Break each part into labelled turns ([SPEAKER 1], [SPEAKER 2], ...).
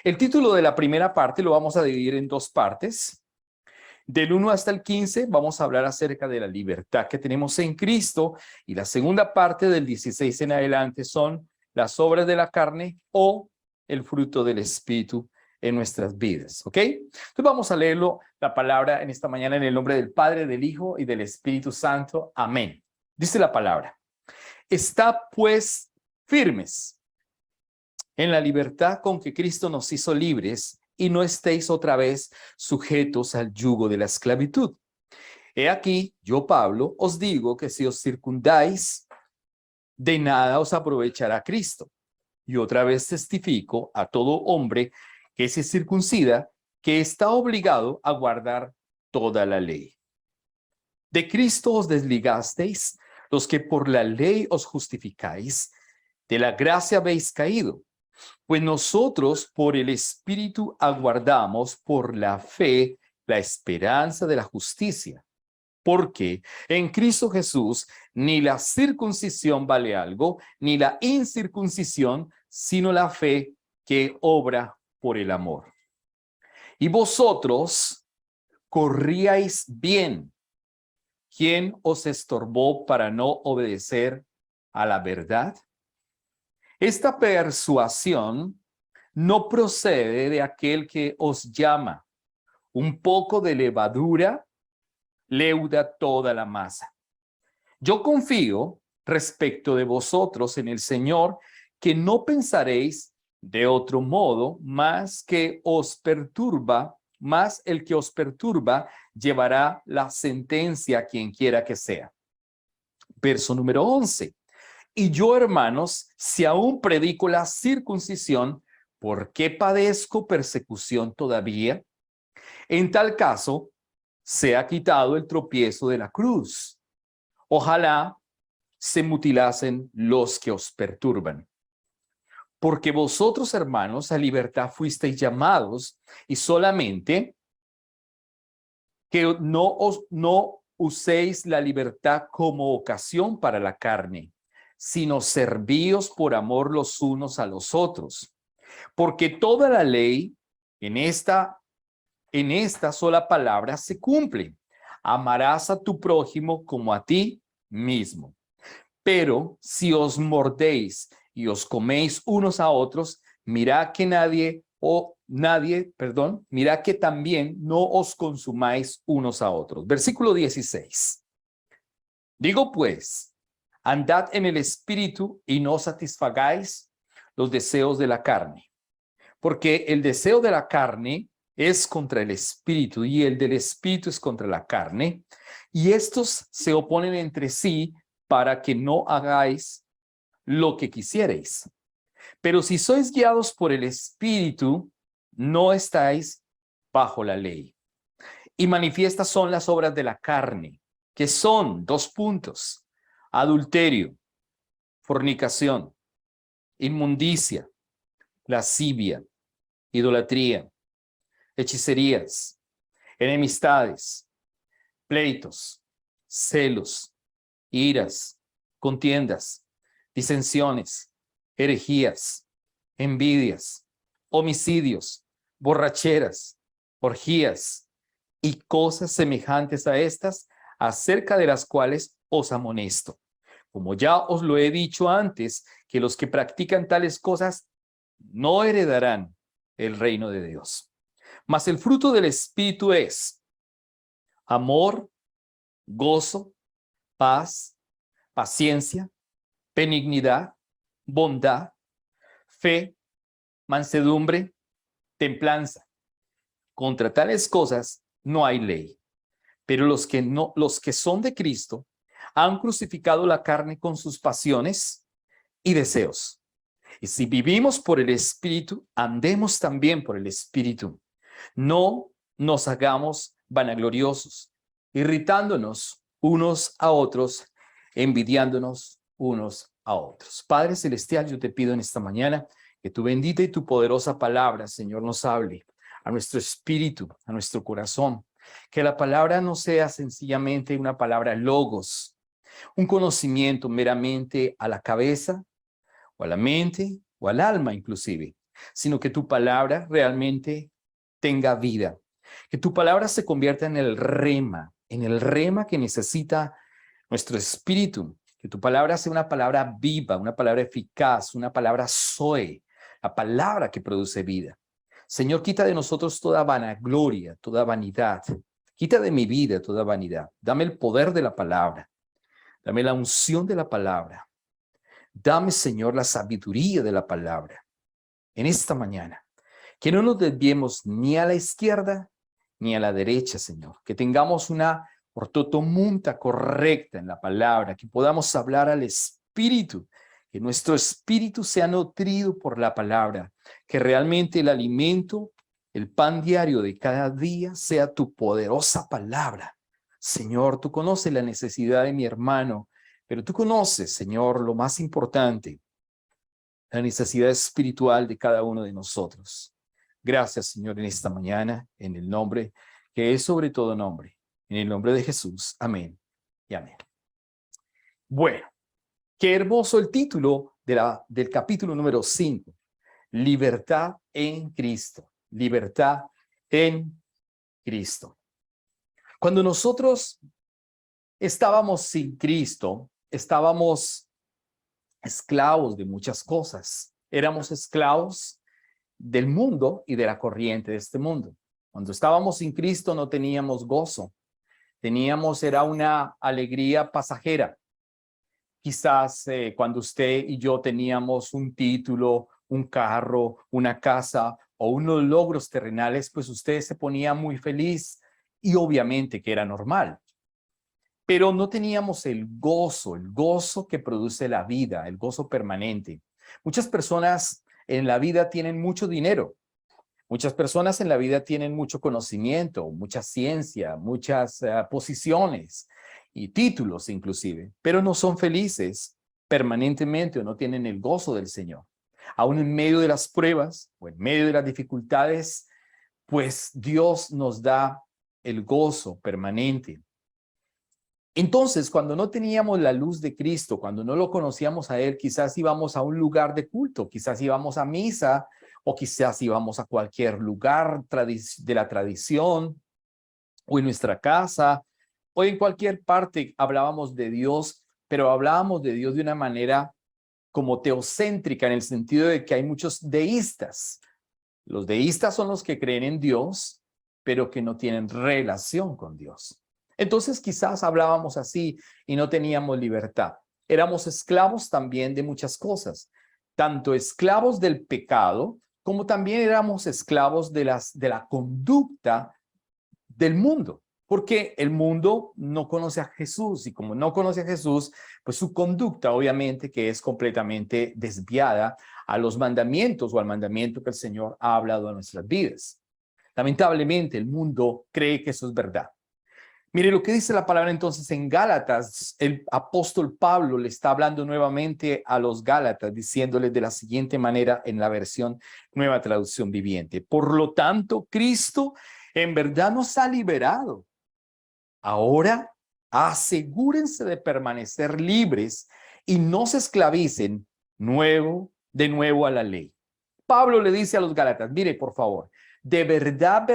[SPEAKER 1] El título de la primera parte lo vamos a dividir en dos partes. Del 1 hasta el 15 vamos a hablar acerca de la libertad que tenemos en Cristo, y la segunda parte del 16 en adelante son las obras de la carne o el fruto del Espíritu en nuestras vidas, ¿ok? Entonces vamos a leerlo, la palabra en esta mañana, en el nombre del Padre, del Hijo y del Espíritu Santo. Amén. Dice la palabra: Estad pues firmes en la libertad con que Cristo nos hizo libres, y no estéis otra vez sujetos al yugo de la esclavitud. He aquí, yo, Pablo, os digo que si os circundáis, de nada os aprovechará Cristo. Y otra vez testifico a todo hombre que se circuncida, que está obligado a guardar toda la ley. De Cristo os desligasteis, los que por la ley os justificáis, de la gracia habéis caído. Pues nosotros por el Espíritu aguardamos por la fe la esperanza de la justicia. Porque en Cristo Jesús ni la circuncisión vale algo, ni la incircuncisión, sino la fe que obra por el amor. Y vosotros corríais bien. ¿Quién os estorbó para no obedecer a la verdad? Esta persuasión no procede de aquel que os llama. Un poco de levadura leuda toda la masa. Yo confío respecto de vosotros en el Señor, que no pensaréis de otro modo, más el que os perturba llevará la sentencia a quien quiera que sea. Verso número 11. Y yo, hermanos, si aún predico la circuncisión, ¿por qué padezco persecución todavía? En tal caso, sea quitado el tropiezo de la cruz. Ojalá se mutilasen los que os perturban. Porque vosotros, hermanos, a libertad fuisteis llamados, y solamente que no uséis la libertad como ocasión para la carne, sino servíos por amor los unos a los otros. Porque toda la ley en esta sola palabra se cumple: amarás a tu prójimo como a ti mismo. Pero si os mordéis y os coméis unos a otros, mirad que mirad que también no os consumáis unos a otros. Versículo 16. Digo pues, andad en el espíritu y no satisfagáis los deseos de la carne, porque el deseo de la carne es contra el espíritu y el del espíritu es contra la carne, y estos se oponen entre sí para que no hagáis lo que quisierais. Pero si sois guiados por el espíritu, no estáis bajo la ley. Y manifiestas son las obras de la carne, que son, dos puntos: adulterio, fornicación, inmundicia, lascivia, idolatría, hechicerías, enemistades, pleitos, celos, iras, contiendas, disensiones, herejías, envidias, homicidios, borracheras, orgías y cosas semejantes a estas, acerca de las cuales os amonesto. Como ya os lo he dicho antes, que los que practican tales cosas no heredarán el reino de Dios. Mas el fruto del Espíritu es amor, gozo, paz, paciencia, benignidad, bondad, fe, mansedumbre, templanza. Contra tales cosas no hay ley. Pero los que son de Cristo han crucificado la carne con sus pasiones y deseos. Y si vivimos por el Espíritu, andemos también por el Espíritu. No nos hagamos vanagloriosos, irritándonos unos a otros, envidiándonos unos a otros. Padre Celestial, yo te pido en esta mañana que tu bendita y tu poderosa palabra, Señor, nos hable a nuestro espíritu, a nuestro corazón. Que la palabra no sea sencillamente una palabra logos, un conocimiento meramente a la cabeza o a la mente o al alma inclusive, sino que tu palabra realmente tenga vida. Que tu palabra se convierta en el rema que necesita nuestro espíritu. Que tu palabra sea una palabra viva, una palabra eficaz, una palabra zoe, la palabra que produce vida. Señor, quita de nosotros toda vanagloria, toda vanidad. Quita de mi vida toda vanidad. Dame el poder de la palabra. Dame la unción de la palabra. Dame, Señor, la sabiduría de la palabra en esta mañana. Que no nos desviemos ni a la izquierda ni a la derecha, Señor. Que tengamos una ortotomunta correcta en la palabra, que podamos hablar al Espíritu, que nuestro espíritu sea nutrido por la palabra, que realmente el alimento, el pan diario de cada día sea tu poderosa palabra. Señor, tú conoces la necesidad de mi hermano, pero tú conoces, Señor, lo más importante, la necesidad espiritual de cada uno de nosotros. Gracias, Señor, en esta mañana, en el nombre que es sobre todo nombre, en el nombre de Jesús. Amén y amén. Bueno, qué hermoso el título del capítulo número 5. Libertad en Cristo. Libertad en Cristo. Cuando nosotros estábamos sin Cristo, estábamos esclavos de muchas cosas. Éramos esclavos del mundo y de la corriente de este mundo. Cuando estábamos sin Cristo no teníamos gozo. Era una alegría pasajera. Quizás cuando usted y yo teníamos un título, un carro, una casa o unos logros terrenales, pues usted se ponía muy feliz y obviamente que era normal. Pero no teníamos el gozo que produce la vida, el gozo permanente. Muchas personas en la vida tienen mucho dinero. Muchas personas en la vida tienen mucho conocimiento, mucha ciencia, muchas posiciones y títulos inclusive, pero no son felices permanentemente o no tienen el gozo del Señor. Aún en medio de las pruebas o en medio de las dificultades, pues Dios nos da el gozo permanente. Entonces, cuando no teníamos la luz de Cristo, cuando no lo conocíamos a Él, quizás íbamos a un lugar de culto, quizás íbamos a misa, o quizás íbamos a cualquier lugar de la tradición, o en nuestra casa, o en cualquier parte hablábamos de Dios, pero hablábamos de Dios de una manera como teocéntrica, en el sentido de que hay muchos deístas. Los deístas son los que creen en Dios, pero que no tienen relación con Dios. Entonces quizás hablábamos así y no teníamos libertad. Éramos esclavos también de muchas cosas, tanto esclavos del pecado, como también éramos esclavos de la conducta del mundo, porque el mundo no conoce a Jesús y como no conoce a Jesús, pues su conducta obviamente que es completamente desviada a los mandamientos o al mandamiento que el Señor ha hablado a nuestras vidas. Lamentablemente el mundo cree que eso es verdad. Mire lo que dice la palabra entonces en Gálatas. El apóstol Pablo le está hablando nuevamente a los Gálatas, diciéndoles de la siguiente manera en la versión Nueva Traducción Viviente. Por lo tanto, Cristo en verdad nos ha liberado. Ahora, asegúrense de permanecer libres y no se esclavicen de nuevo a la ley. Pablo le dice a los Gálatas, mire por favor, de verdad,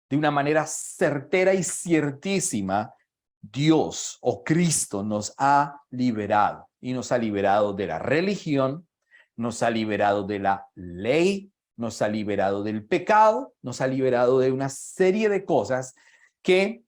[SPEAKER 1] de una manera certera y ciertísima, Dios o Cristo nos ha liberado y nos ha liberado de la religión, nos ha liberado de la ley, nos ha liberado del pecado, nos ha liberado de una serie de cosas que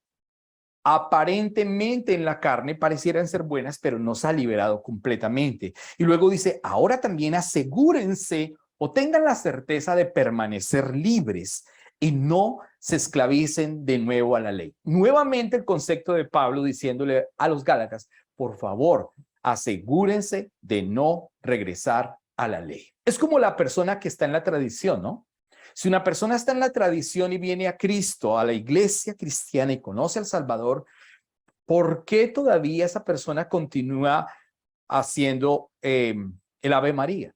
[SPEAKER 1] aparentemente en la carne parecieran ser buenas, pero nos ha liberado completamente. Y luego dice, ahora también asegúrense o tengan la certeza de permanecer libres y no se esclavicen de nuevo a la ley. Nuevamente el concepto de Pablo diciéndole a los Gálatas, por favor, asegúrense de no regresar a la ley. Es como la persona que está en la tradición, ¿no? Si una persona está en la tradición y viene a Cristo, a la iglesia cristiana y conoce al Salvador, ¿por qué todavía esa persona continúa haciendo el Ave María?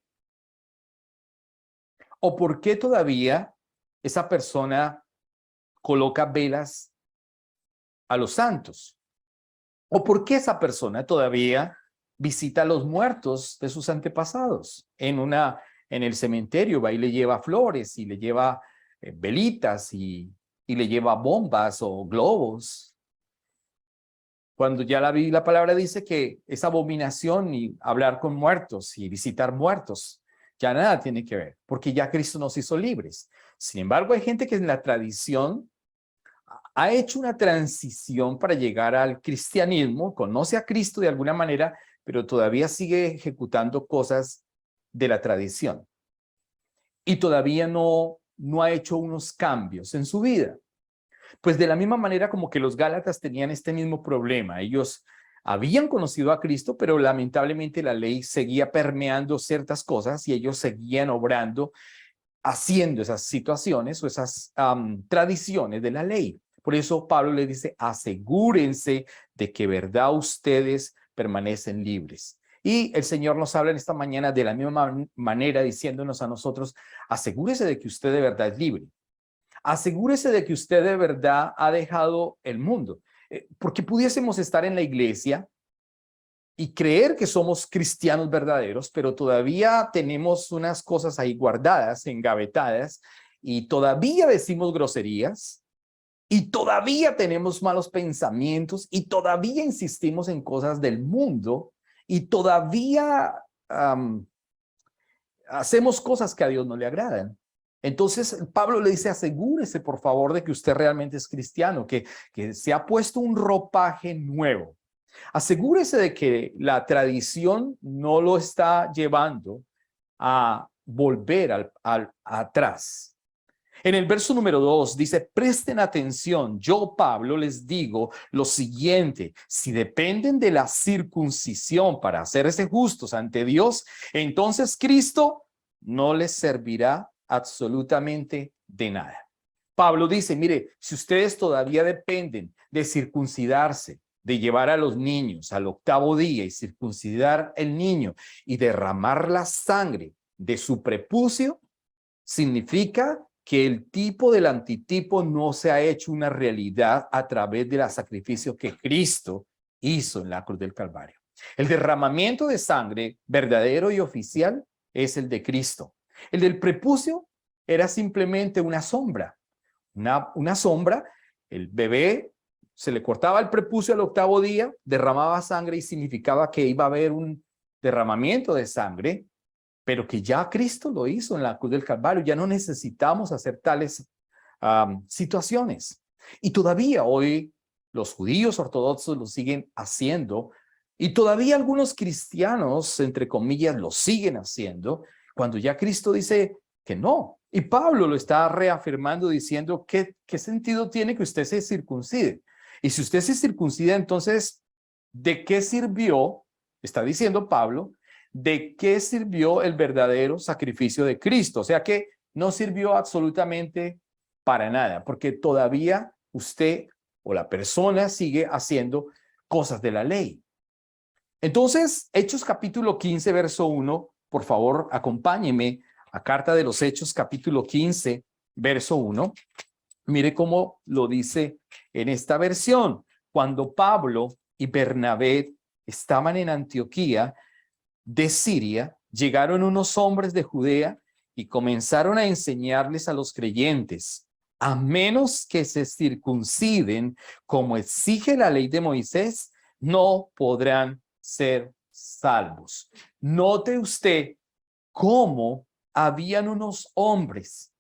[SPEAKER 1] ¿O por qué todavía esa persona coloca velas a los santos? ¿O por qué esa persona todavía visita a los muertos de sus antepasados en una en el cementerio va y le lleva flores y le lleva velitas y le lleva bombas o globos. Cuando ya la palabra dice que es abominación y hablar con muertos y visitar muertos, ya nada tiene que ver, porque ya Cristo nos hizo libres. Sin embargo, hay gente que en la tradición ha hecho una transición para llegar al cristianismo, conoce a Cristo de alguna manera, pero todavía sigue ejecutando cosas de la tradición. Y todavía no ha hecho unos cambios en su vida. Pues de la misma manera como que los Gálatas tenían este mismo problema. Ellos habían conocido a Cristo, pero lamentablemente la ley seguía permeando ciertas cosas y ellos seguían obrando, haciendo esas situaciones o esas tradiciones de la ley. Por eso Pablo le dice, asegúrense de que verdad ustedes permanecen libres. Y el Señor nos habla en esta mañana de la misma manera diciéndonos a nosotros, asegúrese de que usted de verdad es libre. Asegúrese de que usted de verdad ha dejado el mundo. Porque pudiésemos estar en la iglesia y creer que somos cristianos verdaderos, pero todavía tenemos unas cosas ahí guardadas, engavetadas, y todavía decimos groserías, y todavía tenemos malos pensamientos, y todavía insistimos en cosas del mundo, y todavía hacemos cosas que a Dios no le agradan. Entonces Pablo le dice, asegúrese por favor de que usted realmente es cristiano, que se ha puesto un ropaje nuevo. Asegúrese de que la tradición no lo está llevando a volver atrás. En el verso número 2 dice, presten atención, yo Pablo les digo lo siguiente, si dependen de la circuncisión para hacerse justos ante Dios, entonces Cristo no les servirá absolutamente de nada. Pablo dice, mire, si ustedes todavía dependen de circuncidarse, de llevar a los niños al 8º día y circuncidar el niño y derramar la sangre de su prepucio, significa que el tipo del antitipo no se ha hecho una realidad a través del sacrificio que Cristo hizo en la cruz del Calvario. El derramamiento de sangre verdadero y oficial es el de Cristo. El del prepucio era simplemente una sombra. Una sombra, el bebé se le cortaba el prepucio al 8º día, derramaba sangre y significaba que iba a haber un derramamiento de sangre, pero que ya Cristo lo hizo en la cruz del Calvario. Ya no necesitamos hacer tales situaciones. Y todavía hoy los judíos ortodoxos lo siguen haciendo y todavía algunos cristianos, entre comillas, lo siguen haciendo cuando ya Cristo dice que no. Y Pablo lo está reafirmando diciendo ¿qué sentido tiene que usted se circuncide? Y si usted se circuncida, entonces, ¿de qué sirvió? Está diciendo Pablo, ¿de qué sirvió el verdadero sacrificio de Cristo? O sea que no sirvió absolutamente para nada, porque todavía usted o la persona sigue haciendo cosas de la ley. Entonces, Hechos capítulo 15, verso 1, por favor, acompáñeme a Carta de los Hechos capítulo 15, verso 1. Mire cómo lo dice en esta versión. Cuando Pablo y Bernabé estaban en Antioquía de Siria, llegaron unos hombres de Judea y comenzaron a enseñarles a los creyentes, a menos que se circunciden como exige la ley de Moisés, no podrán ser salvos. Note usted cómo habían unos hombres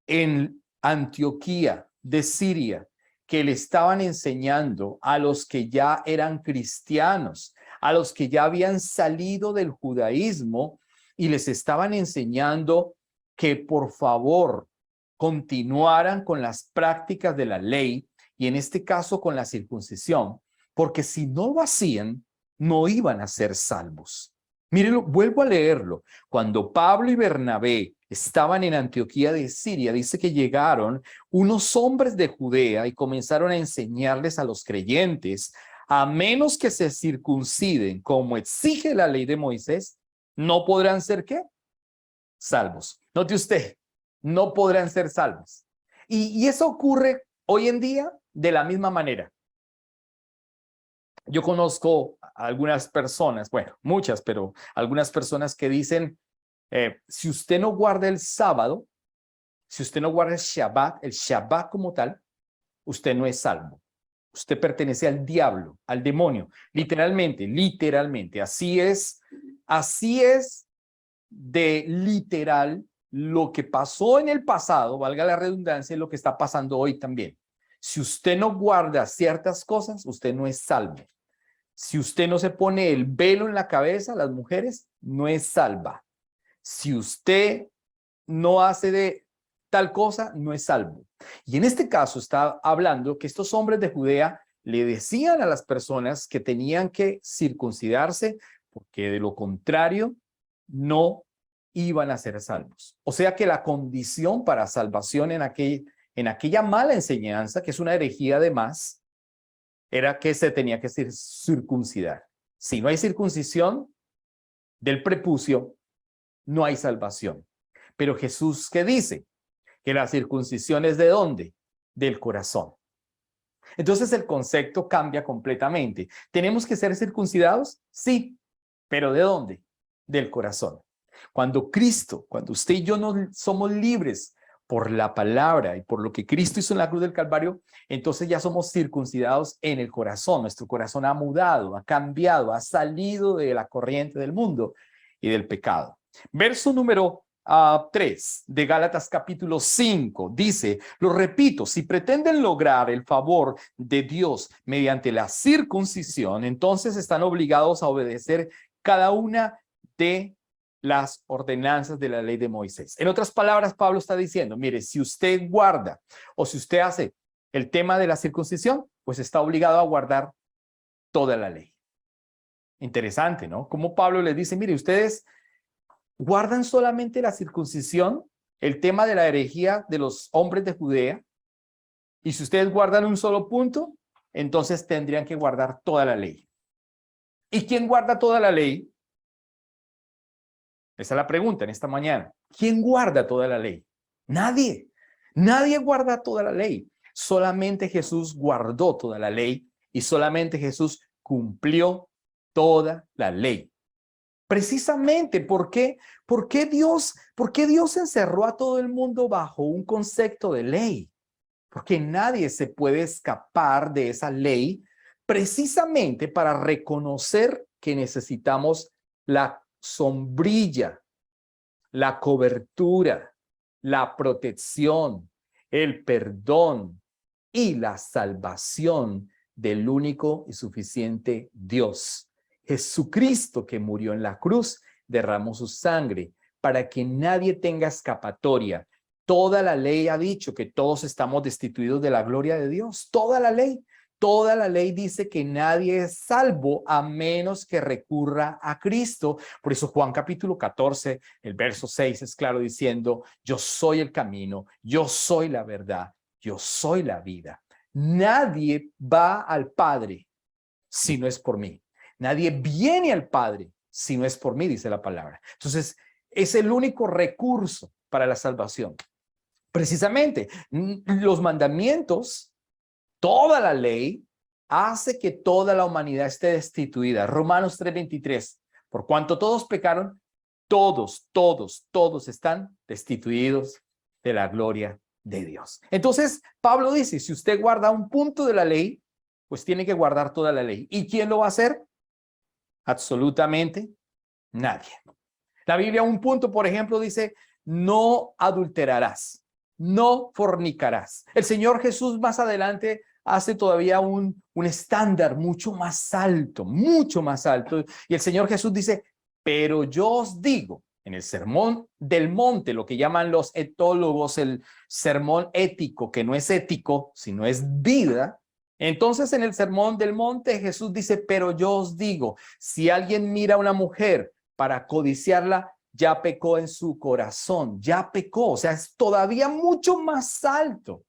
[SPEAKER 1] en Antioquía de Siria que le estaban enseñando a los que ya eran cristianos, a los que ya habían salido del judaísmo y les estaban enseñando que por favor continuaran con las prácticas de la ley y en este caso con la circuncisión, porque si no lo hacían, no iban a ser salvos. Mírenlo, vuelvo a leerlo. Cuando Pablo y Bernabé estaban en Antioquía de Siria, dice que llegaron unos hombres de Judea y comenzaron a enseñarles a los creyentes, a menos que se circunciden como exige la ley de Moisés, no podrán ser ¿qué? Salvos. Note usted, no podrán ser salvos. Y eso ocurre hoy en día de la misma manera. Yo conozco a algunas personas, bueno, muchas, pero algunas personas que dicen, Si usted no guarda el sábado, si usted no guarda el Shabbat como tal, usted no es salvo. Usted pertenece al diablo, al demonio. Literalmente, literalmente. Así es de literal lo que pasó en el pasado, valga la redundancia, es lo que está pasando hoy también. Si usted no guarda ciertas cosas, usted no es salvo. Si usted no se pone el velo en la cabeza, las mujeres, no es salva. Si usted no hace de tal cosa, no es salvo. Y en este caso está hablando que estos hombres de Judea le decían a las personas que tenían que circuncidarse porque de lo contrario no iban a ser salvos. O sea que la condición para salvación en aquella mala enseñanza, que es una herejía además, era que se tenía que circuncidar. Si no hay circuncisión del prepucio, no hay salvación. Pero Jesús, ¿qué dice? Que la circuncisión es ¿de dónde? Del corazón. Entonces el concepto cambia completamente. ¿Tenemos que ser circuncidados? Sí, pero ¿de dónde? Del corazón. Cuando usted y yo no somos libres por la palabra y por lo que Cristo hizo en la cruz del Calvario, entonces ya somos circuncidados en el corazón. Nuestro corazón ha mudado, ha cambiado, ha salido de la corriente del mundo y del pecado. Verso número 3 de Gálatas capítulo 5 dice, lo repito, si pretenden lograr el favor de Dios mediante la circuncisión, entonces están obligados a obedecer cada una de las ordenanzas de la ley de Moisés. En otras palabras, Pablo está diciendo, mire, si usted guarda o si usted hace el tema de la circuncisión, pues está obligado a guardar toda la ley. Interesante, ¿no? Como Pablo les dice, mire, ustedes guardan solamente la circuncisión, el tema de la herejía de los hombres de Judea, y si ustedes guardan un solo punto, entonces tendrían que guardar toda la ley. ¿Y quién guarda toda la ley? Esa es la pregunta en esta mañana. ¿Quién guarda toda la ley? Nadie. Nadie guarda toda la ley. Solamente Jesús guardó toda la ley y solamente Jesús cumplió toda la ley. Precisamente, ¿por qué? ¿Por qué Dios encerró a todo el mundo bajo un concepto de ley? Porque nadie se puede escapar de esa ley precisamente para reconocer que necesitamos la sombrilla, la cobertura, la protección, el perdón y la salvación del único y suficiente Dios. Jesucristo, que murió en la cruz, derramó su sangre para que nadie tenga escapatoria. Toda la ley ha dicho que todos estamos destituidos de la gloria de Dios. Toda la ley dice que nadie es salvo a menos que recurra a Cristo. Por eso Juan capítulo 14, el verso 6 es claro diciendo, yo soy el camino, yo soy la verdad, yo soy la vida. Nadie va al Padre si no es por mí. Nadie viene al Padre si no es por mí, dice la palabra. Entonces, es el único recurso para la salvación. Precisamente, los mandamientos, toda la ley, hace que toda la humanidad esté destituida. Romanos 3:23, por cuanto todos pecaron, todos están destituidos de la gloria de Dios. Entonces, Pablo dice, si usted guarda un punto de la ley, pues tiene que guardar toda la ley. ¿Y quién lo va a hacer? Absolutamente nadie. La Biblia, un punto, por ejemplo, dice, no adulterarás, no fornicarás. El Señor Jesús más adelante hace todavía un estándar mucho más alto, mucho más alto. Y el Señor Jesús dice, pero yo os digo, en el sermón del monte, lo que llaman los etólogos, el sermón ético, que no es ético, sino es vida. Entonces, en el sermón del monte, Jesús dice, pero yo os digo, si alguien mira a una mujer para codiciarla, ya pecó en su corazón, ya pecó. O sea, es todavía mucho más alto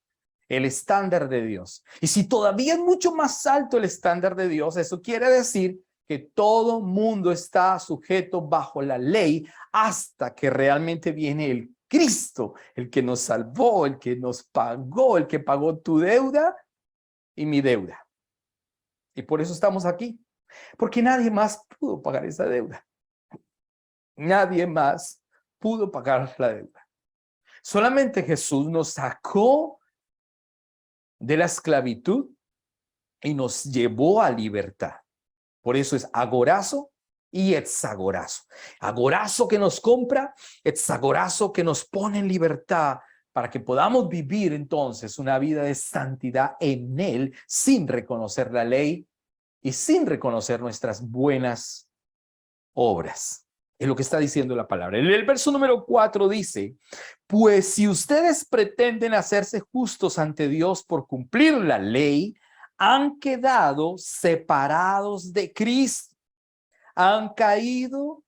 [SPEAKER 1] el estándar de Dios. Y si todavía es mucho más alto el estándar de Dios, eso quiere decir que todo mundo está sujeto bajo la ley hasta que realmente viene el Cristo, el que nos salvó, el que nos pagó, el que pagó tu deuda y mi deuda. Y por eso estamos aquí, porque nadie más pudo pagar esa deuda. Nadie más pudo pagar la deuda. Solamente Jesús nos sacó de la esclavitud y nos llevó a libertad. Por eso es agorazo y exagorazo. Agorazo que nos compra, exagorazo que nos pone en libertad para que podamos vivir entonces una vida de santidad en Él sin reconocer la ley y sin reconocer nuestras buenas obras. Es lo que está diciendo la palabra. El verso número 4 dice, pues si ustedes pretenden hacerse justos ante Dios por cumplir la ley, han quedado separados de Cristo, han caído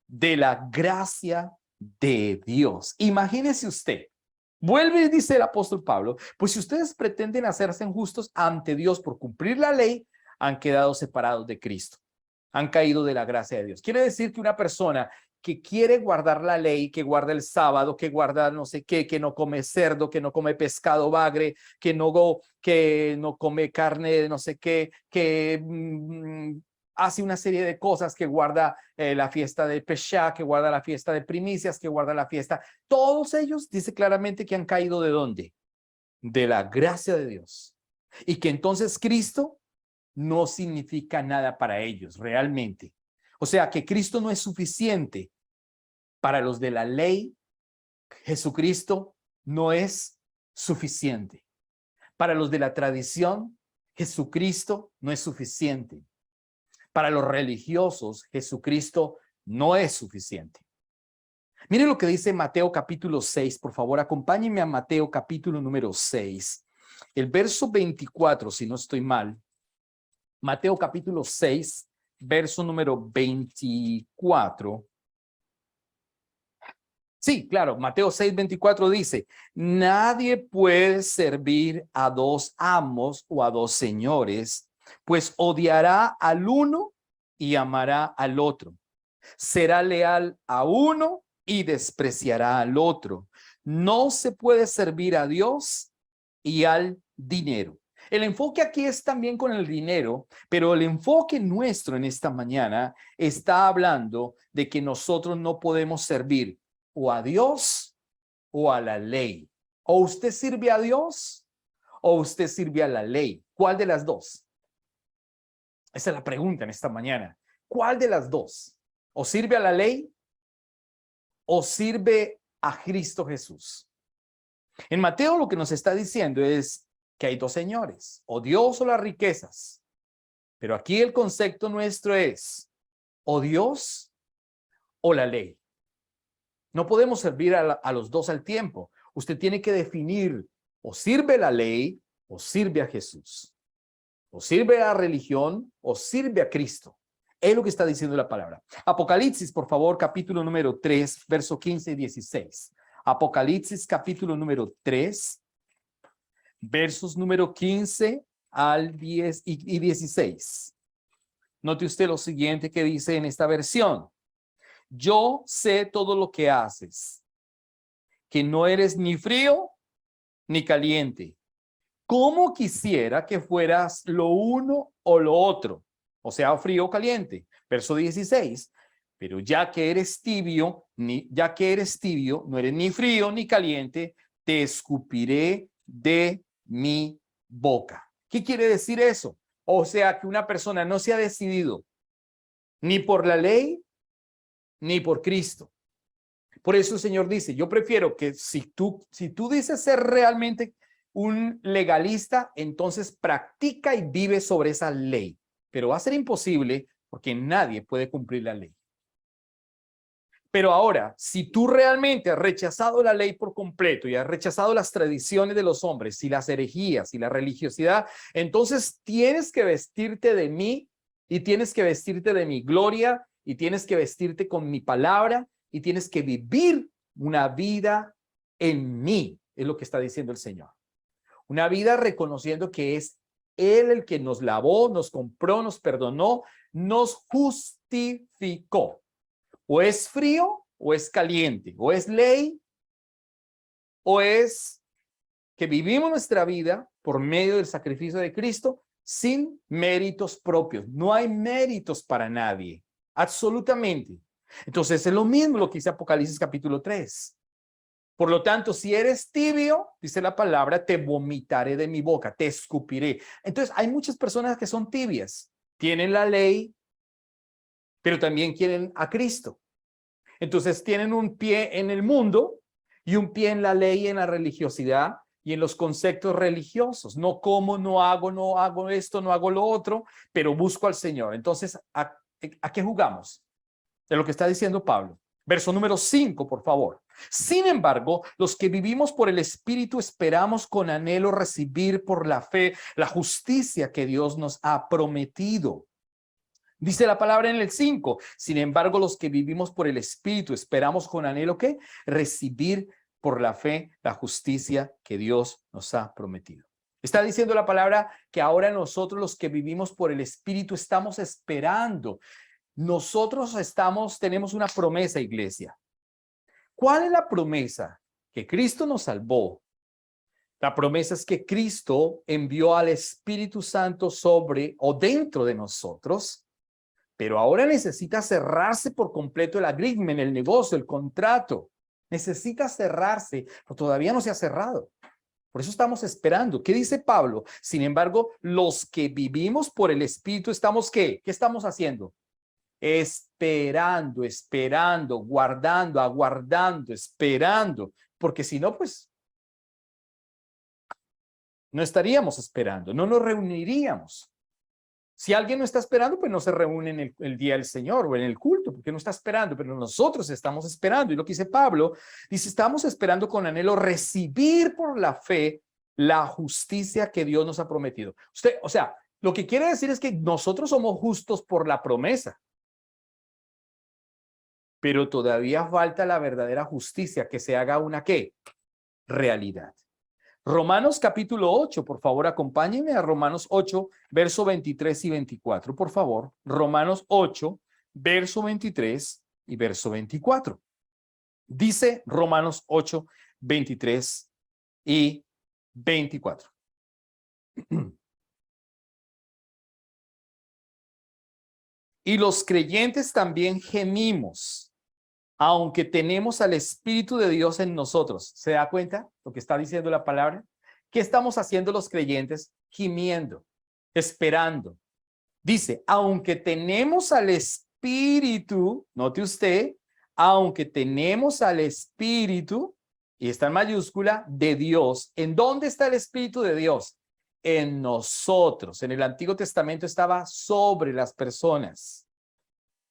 [SPEAKER 1] de la gracia de Dios. Imagínese usted, vuelve y dice el apóstol Pablo, pues si ustedes pretenden hacerse justos ante Dios por cumplir la ley, han quedado separados de Cristo, han caído de la gracia de Dios. Quiere decir que una persona que quiere guardar la ley, que guarda el sábado, que guarda no sé qué, que no come cerdo, que no come pescado bagre, que no come carne de no sé qué, que hace una serie de cosas, que guarda la fiesta de Pesha, que guarda la fiesta de primicias, que guarda la fiesta. Todos ellos dice claramente que han caído ¿de dónde? De la gracia de Dios. Y que entonces Cristo no significa nada para ellos realmente. O sea, que Cristo no es suficiente para los de la ley. Jesucristo no es suficiente. Para los de la tradición, Jesucristo no es suficiente. Para los religiosos, Jesucristo no es suficiente. Miren lo que dice Mateo capítulo 6, por favor, acompáñenme a Mateo capítulo número 6. El verso 24, si no estoy mal. Mateo capítulo 6, verso número 24. Sí, claro, Mateo 6, 24 dice, nadie puede servir a dos amos o a dos señores, pues odiará al uno y amará al otro. Será leal a uno y despreciará al otro. No se puede servir a Dios y al dinero. El enfoque aquí es también con el dinero, pero el enfoque nuestro en esta mañana está hablando de que nosotros no podemos servir o a Dios o a la ley. O usted sirve a Dios o usted sirve a la ley. ¿Cuál de las dos? Esa es la pregunta en esta mañana. ¿Cuál de las dos? ¿O sirve a la ley o sirve a Cristo Jesús? En Mateo lo que nos está diciendo es que hay dos señores, o Dios o las riquezas. Pero aquí el concepto nuestro es o Dios o la ley. No podemos servir a los dos al tiempo. Usted tiene que definir o sirve la ley o sirve a Jesús. O sirve a la religión o sirve a Cristo. Es lo que está diciendo la palabra. Apocalipsis, por favor, capítulo número 3, verso 15 y 16. Apocalipsis, capítulo número 3, versos número 15 al 10 y 16. Note usted lo siguiente que dice en esta versión. Yo sé todo lo que haces, que no eres ni frío ni caliente. ¿Cómo quisiera que fueras lo uno o lo otro? O sea, frío o caliente. Verso 16. Pero ya que eres tibio, no eres ni frío ni caliente, te escupiré de mi boca. ¿Qué quiere decir eso? O sea, que una persona no se ha decidido ni por la ley ni por Cristo. Por eso el Señor dice, yo prefiero que si tú dices ser realmente un legalista, entonces practica y vive sobre esa ley. Pero va a ser imposible porque nadie puede cumplir la ley. Pero ahora, si tú realmente has rechazado la ley por completo y has rechazado las tradiciones de los hombres y las herejías y la religiosidad, entonces tienes que vestirte de mí y tienes que vestirte de mi gloria y tienes que vestirte con mi palabra y tienes que vivir una vida en mí, es lo que está diciendo el Señor. Una vida reconociendo que es Él el que nos lavó, nos compró, nos perdonó, nos justificó. O es frío o es caliente, o es ley o es que vivimos nuestra vida por medio del sacrificio de Cristo sin méritos propios. No hay méritos para nadie, absolutamente. Entonces es lo mismo lo que dice Apocalipsis capítulo 3. Por lo tanto, si eres tibio, dice la palabra, te vomitaré de mi boca, te escupiré. Entonces hay muchas personas que son tibias, tienen la ley, pero también quieren a Cristo. Entonces tienen un pie en el mundo y un pie en la ley, en la religiosidad y en los conceptos religiosos. No como, no hago esto, no hago lo otro, pero busco al Señor. Entonces, ¿a qué jugamos? De lo que está diciendo Pablo. Verso número 5, por favor. Sin embargo, los que vivimos por el Espíritu esperamos con anhelo recibir por la fe la justicia que Dios nos ha prometido. Dice la palabra en el 5. Sin embargo, los que vivimos por el Espíritu esperamos con anhelo ¿qué? Recibir por la fe la justicia que Dios nos ha prometido. Está diciendo la palabra que ahora nosotros los que vivimos por el Espíritu estamos esperando. Nosotros tenemos una promesa, iglesia. ¿Cuál es la promesa? Que Cristo nos salvó. La promesa es que Cristo envió al Espíritu Santo sobre o dentro de nosotros, pero ahora necesita cerrarse por completo el agreement, el negocio, el contrato. Necesita cerrarse, pero todavía no se ha cerrado. Por eso estamos esperando. ¿Qué dice Pablo? Sin embargo, los que vivimos por el Espíritu estamos ¿qué? ¿Qué estamos haciendo? Esperando, guardando, aguardando, esperando, porque si no, pues no estaríamos esperando, no nos reuniríamos. Si alguien no está esperando, pues no se reúne en el día del Señor o en el culto, porque no está esperando, pero nosotros estamos esperando. Y lo que dice Pablo, dice, estamos esperando con anhelo recibir por la fe la justicia que Dios nos ha prometido. O sea, lo que quiere decir es que nosotros somos justos por la promesa, pero todavía falta la verdadera justicia, que se haga una ¿qué? Realidad. Romanos capítulo 8, por favor, acompáñenme a Romanos 8, verso 23 y 24, por favor. Romanos 8, verso 23 y verso 24. Dice Romanos 8, 23 y 24. Y los creyentes también gemimos, aunque tenemos al Espíritu de Dios en nosotros. ¿Se da cuenta lo que está diciendo la palabra? ¿Qué estamos haciendo los creyentes? Gimiendo, esperando. Dice, aunque tenemos al Espíritu, note usted, aunque tenemos al Espíritu, y está en mayúscula, de Dios. ¿En dónde está el Espíritu de Dios? En nosotros. En el Antiguo Testamento estaba sobre las personas.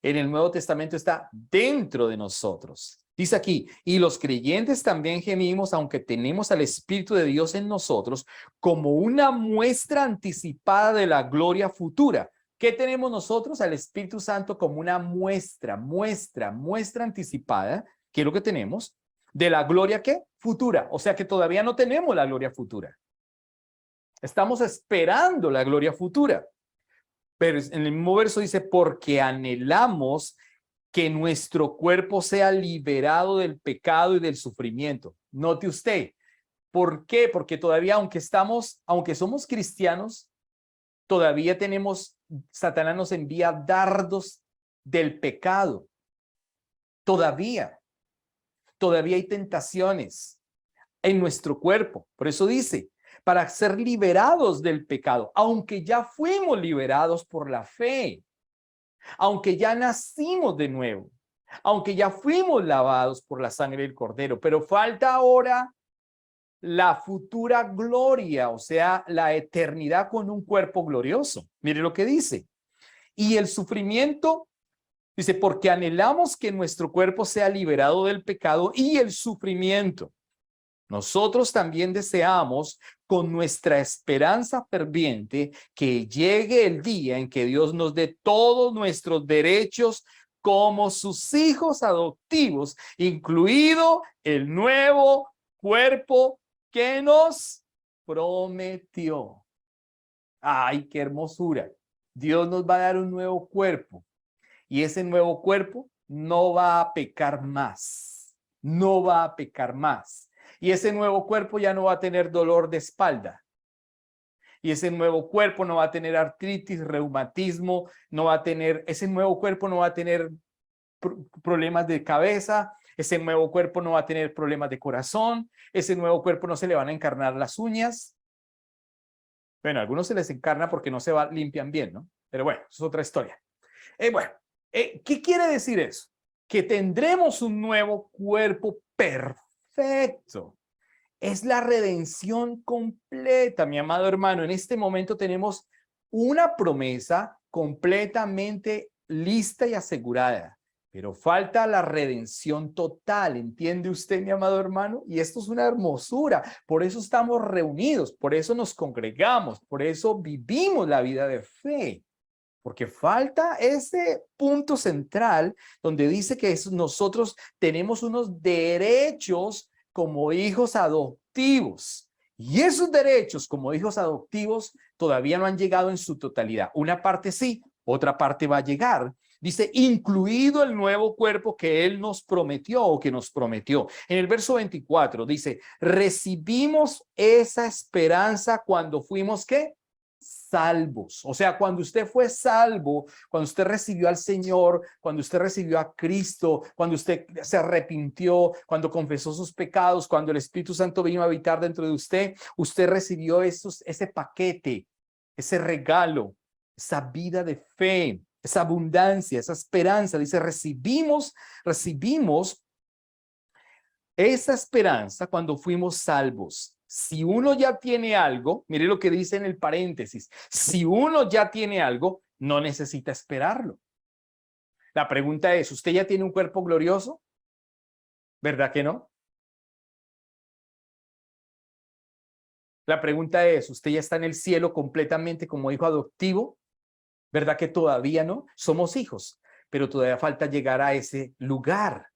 [SPEAKER 1] En el Nuevo Testamento está dentro de nosotros. Dice aquí, y los creyentes también gemimos, aunque tenemos al Espíritu de Dios en nosotros, como una muestra anticipada de la gloria futura. ¿Qué tenemos nosotros? Al Espíritu Santo como una muestra anticipada. ¿Qué es lo que tenemos? De la gloria ¿qué? Futura. O sea que todavía no tenemos la gloria futura. Estamos esperando la gloria futura. Pero en el mismo verso dice, porque anhelamos que nuestro cuerpo sea liberado del pecado y del sufrimiento. Note usted, ¿por qué? Porque todavía, aunque somos cristianos, todavía Satanás nos envía dardos del pecado. Todavía hay tentaciones en nuestro cuerpo. Por eso dice, para ser liberados del pecado, aunque ya fuimos liberados por la fe, aunque ya nacimos de nuevo, aunque ya fuimos lavados por la sangre del Cordero, pero falta ahora la futura gloria, o sea, la eternidad con un cuerpo glorioso. Mire lo que dice. Y el sufrimiento, dice, porque anhelamos que nuestro cuerpo sea liberado del pecado y el sufrimiento. Nosotros también deseamos con nuestra esperanza ferviente que llegue el día en que Dios nos dé todos nuestros derechos como sus hijos adoptivos, incluido el nuevo cuerpo que nos prometió. ¡Ay, qué hermosura! Dios nos va a dar un nuevo cuerpo y ese nuevo cuerpo no va a pecar más. No va a pecar más. Y ese nuevo cuerpo ya no va a tener dolor de espalda. Y ese nuevo cuerpo no va a tener artritis, reumatismo, ese nuevo cuerpo no va a tener problemas de cabeza, ese nuevo cuerpo no va a tener problemas de corazón, ese nuevo cuerpo no se le van a encarnar las uñas. Bueno, a algunos se les encarna porque no se limpian bien, ¿no? Pero bueno, eso es otra historia. ¿Qué quiere decir eso? Que tendremos un nuevo cuerpo perfecto. Es la redención completa, mi amado hermano. En este momento tenemos una promesa completamente lista y asegurada, pero falta la redención total. ¿Entiende usted, mi amado hermano? Y esto es una hermosura. Por eso estamos reunidos, por eso nos congregamos, por eso vivimos la vida de fe. Porque falta ese punto central donde dice que nosotros tenemos unos derechos como hijos adoptivos. Y esos derechos como hijos adoptivos todavía no han llegado en su totalidad. Una parte sí, otra parte va a llegar. Dice, incluido el nuevo cuerpo que Él nos prometió o que nos prometió. En el verso 24 dice, recibimos esa esperanza cuando fuimos, ¿qué? Salvos. O sea, cuando usted fue salvo, cuando usted recibió al Señor, cuando usted recibió a Cristo, cuando usted se arrepintió, cuando confesó sus pecados, cuando el Espíritu Santo vino a habitar dentro de usted, usted recibió ese paquete, ese regalo, esa vida de fe, esa abundancia, esa esperanza. Dice, recibimos esa esperanza cuando fuimos salvos. Si uno ya tiene algo, mire lo que dice en el paréntesis, si uno ya tiene algo, no necesita esperarlo. La pregunta es, ¿usted ya tiene un cuerpo glorioso? ¿Verdad que no? La pregunta es, ¿usted ya está en el cielo completamente como hijo adoptivo? ¿Verdad que todavía no? Somos hijos, pero todavía falta llegar a ese lugar.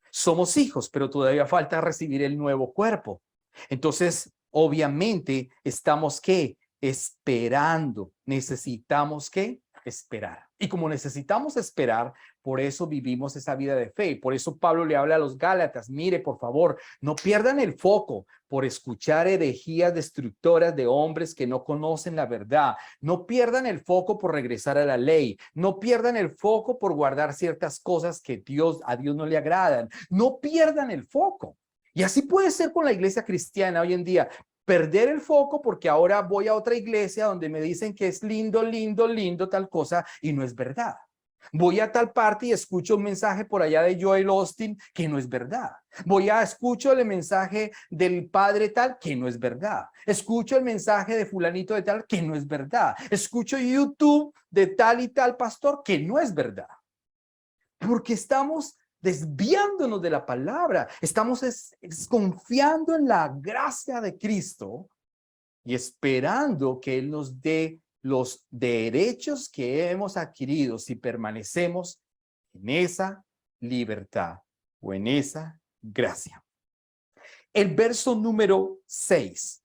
[SPEAKER 1] Somos hijos, pero todavía falta recibir el nuevo cuerpo. Entonces, obviamente, estamos ¿qué? Esperando. Necesitamos ¿qué? Esperar. Y como necesitamos esperar, por eso vivimos esa vida de fe. Por eso Pablo le habla a los Gálatas, mire, por favor, no pierdan el foco por escuchar herejías destructoras de hombres que no conocen la verdad. No pierdan el foco por regresar a la ley. No pierdan el foco por guardar ciertas cosas que a Dios no le agradan. No pierdan el foco. Y así puede ser con la iglesia cristiana hoy en día. Perder el foco porque ahora voy a otra iglesia donde me dicen que es lindo, lindo, lindo tal cosa y no es verdad. Voy a tal parte y escucho un mensaje por allá de Joel Austin que no es verdad. Escucho el mensaje del padre tal que no es verdad. Escucho el mensaje de fulanito de tal que no es verdad. Escucho YouTube de tal y tal pastor que no es verdad. Porque estamos desviándonos de la palabra. Estamos confiando en la gracia de Cristo y esperando que Él nos dé los derechos que hemos adquirido si permanecemos en esa libertad o en esa gracia. El verso número 6.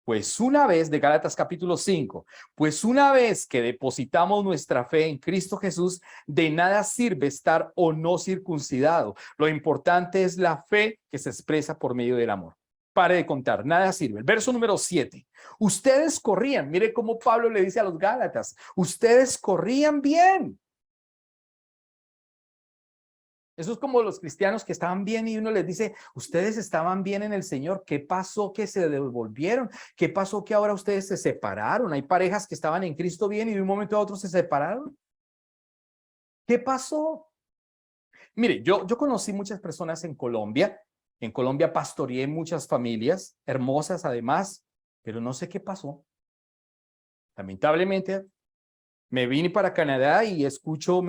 [SPEAKER 1] Pues una vez, de Gálatas capítulo 5, pues una vez que depositamos nuestra fe en Cristo Jesús, de nada sirve estar o no circuncidado. Lo importante es la fe que se expresa por medio del amor. Pare de contar, nada sirve. El verso número 7. Ustedes corrían, mire cómo Pablo le dice a los Gálatas, ustedes corrían bien. Eso es como los cristianos que estaban bien y uno les dice, ustedes estaban bien en el Señor. ¿Qué pasó que se devolvieron? ¿Qué pasó que ahora ustedes se separaron? Hay parejas que estaban en Cristo bien y de un momento a otro se separaron. ¿Qué pasó? Mire, yo conocí muchas personas en Colombia. En Colombia pastoreé muchas familias, hermosas además, pero no sé qué pasó. Lamentablemente, me vine para Canadá y escucho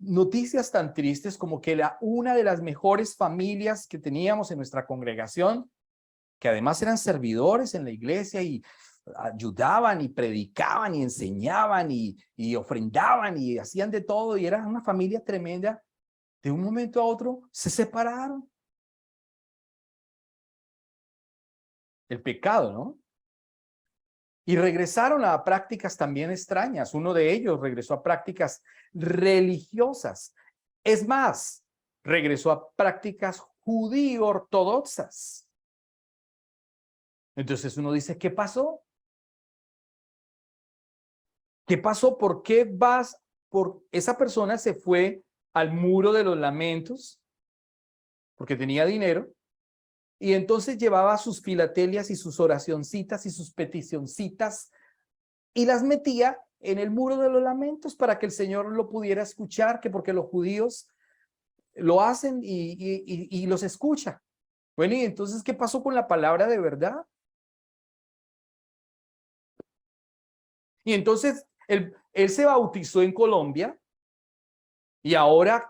[SPEAKER 1] noticias tan tristes como que una de las mejores familias que teníamos en nuestra congregación, que además eran servidores en la iglesia y ayudaban y predicaban y enseñaban y ofrendaban y hacían de todo y era una familia tremenda, de un momento a otro se separaron. El pecado, ¿no? Y regresaron a prácticas también extrañas. Uno de ellos regresó a prácticas religiosas. Es más, regresó a prácticas judío-ortodoxas. Entonces uno dice, ¿qué pasó? ¿Qué pasó? ¿Por qué esa persona se fue al muro de los lamentos, porque tenía dinero, y entonces llevaba sus filatelias y sus oracioncitas y sus peticioncitas y las metía en el muro de los lamentos para que el Señor lo pudiera escuchar, que porque los judíos lo hacen y los escucha. Bueno, y entonces, ¿qué pasó con la palabra de verdad? Y entonces, él se bautizó en Colombia y ahora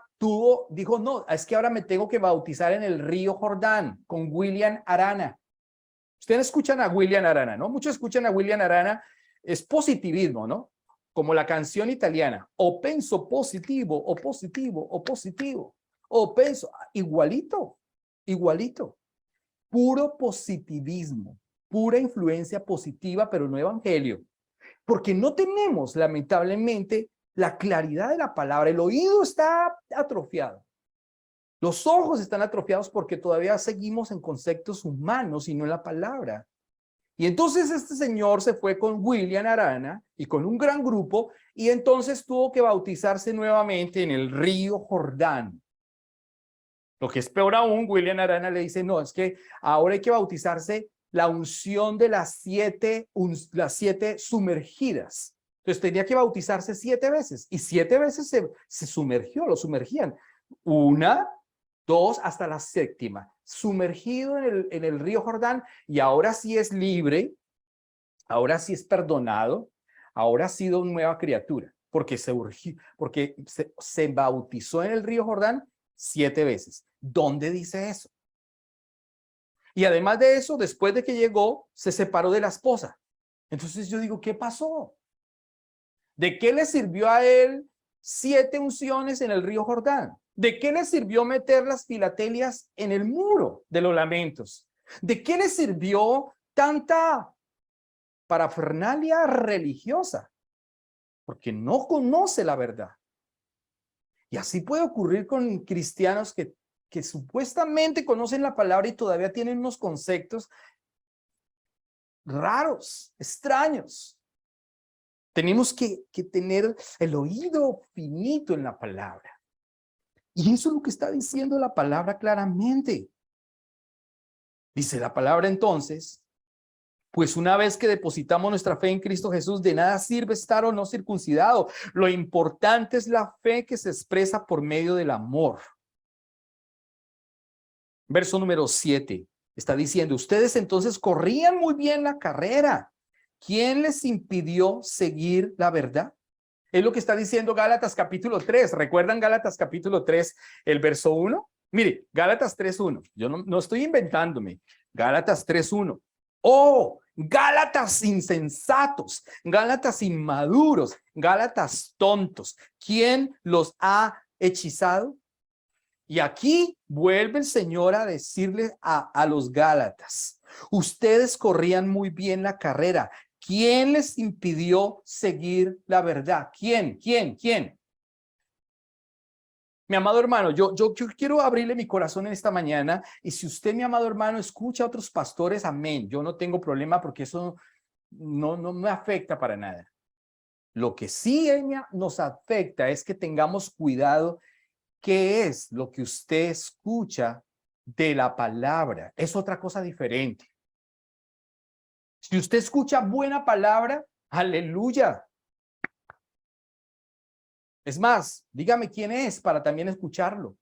[SPEAKER 1] dijo, no, es que ahora me tengo que bautizar en el río Jordán con William Arana. Ustedes escuchan a William Arana, ¿no? Muchos escuchan a William Arana, es positivismo, ¿no? Como la canción italiana, o penso positivo, o positivo, o positivo, o penso, igualito, igualito, puro positivismo, pura influencia positiva, pero no evangelio, porque no tenemos, lamentablemente, la claridad de la palabra, el oído está atrofiado. Los ojos están atrofiados porque todavía seguimos en conceptos humanos y no en la palabra. Y entonces este señor se fue con William Arana y con un gran grupo y entonces tuvo que bautizarse nuevamente en el río Jordán. Lo que es peor aún, William Arana le dice, no, es que ahora hay que bautizarse la unción de las siete sumergidas. Entonces tenía que bautizarse 7 veces y 7 veces se sumergió, lo sumergían. 1, 2, hasta la 7ª, sumergido en el río Jordán y ahora sí es libre, ahora sí es perdonado, ahora ha sido una nueva criatura, porque se bautizó en el río Jordán 7 veces. ¿Dónde dice eso? Y además de eso, después de que llegó, se separó de la esposa. Entonces yo digo, ¿qué pasó? ¿De qué le sirvió a él 7 unciones en el río Jordán? ¿De qué le sirvió meter las filatelias en el muro de los lamentos? ¿De qué le sirvió tanta parafernalia religiosa? Porque no conoce la verdad. Y así puede ocurrir con cristianos que supuestamente conocen la palabra y todavía tienen unos conceptos raros, extraños. Tenemos que tener el oído finito en la palabra. Y eso es lo que está diciendo la palabra claramente. Dice la palabra entonces, pues una vez que depositamos nuestra fe en Cristo Jesús, de nada sirve estar o no circuncidado. Lo importante es la fe que se expresa por medio del amor. Verso número 7 está diciendo, ustedes entonces corrían muy bien la carrera. ¿Quién les impidió seguir la verdad? Es lo que está diciendo Gálatas capítulo 3. ¿Recuerdan Gálatas capítulo 3, el verso 1? Mire, Gálatas 3:1. Yo no estoy inventándome. Gálatas 3:1. Oh, Gálatas insensatos, Gálatas inmaduros, Gálatas tontos. ¿Quién los ha hechizado? Y aquí vuelve el Señor a decirle a los Gálatas, ustedes corrían muy bien la carrera. ¿Quién les impidió seguir la verdad? ¿Quién? Mi amado hermano, yo quiero abrirle mi corazón en esta mañana y si usted, mi amado hermano, escucha a otros pastores, amén. Yo no tengo problema porque eso no me afecta para nada. Lo que sí nos afecta es que tengamos cuidado. ¿Qué es lo que usted escucha de la palabra? Es otra cosa diferente. Si usted escucha buena palabra, aleluya. Es más, dígame quién es para también escucharlo.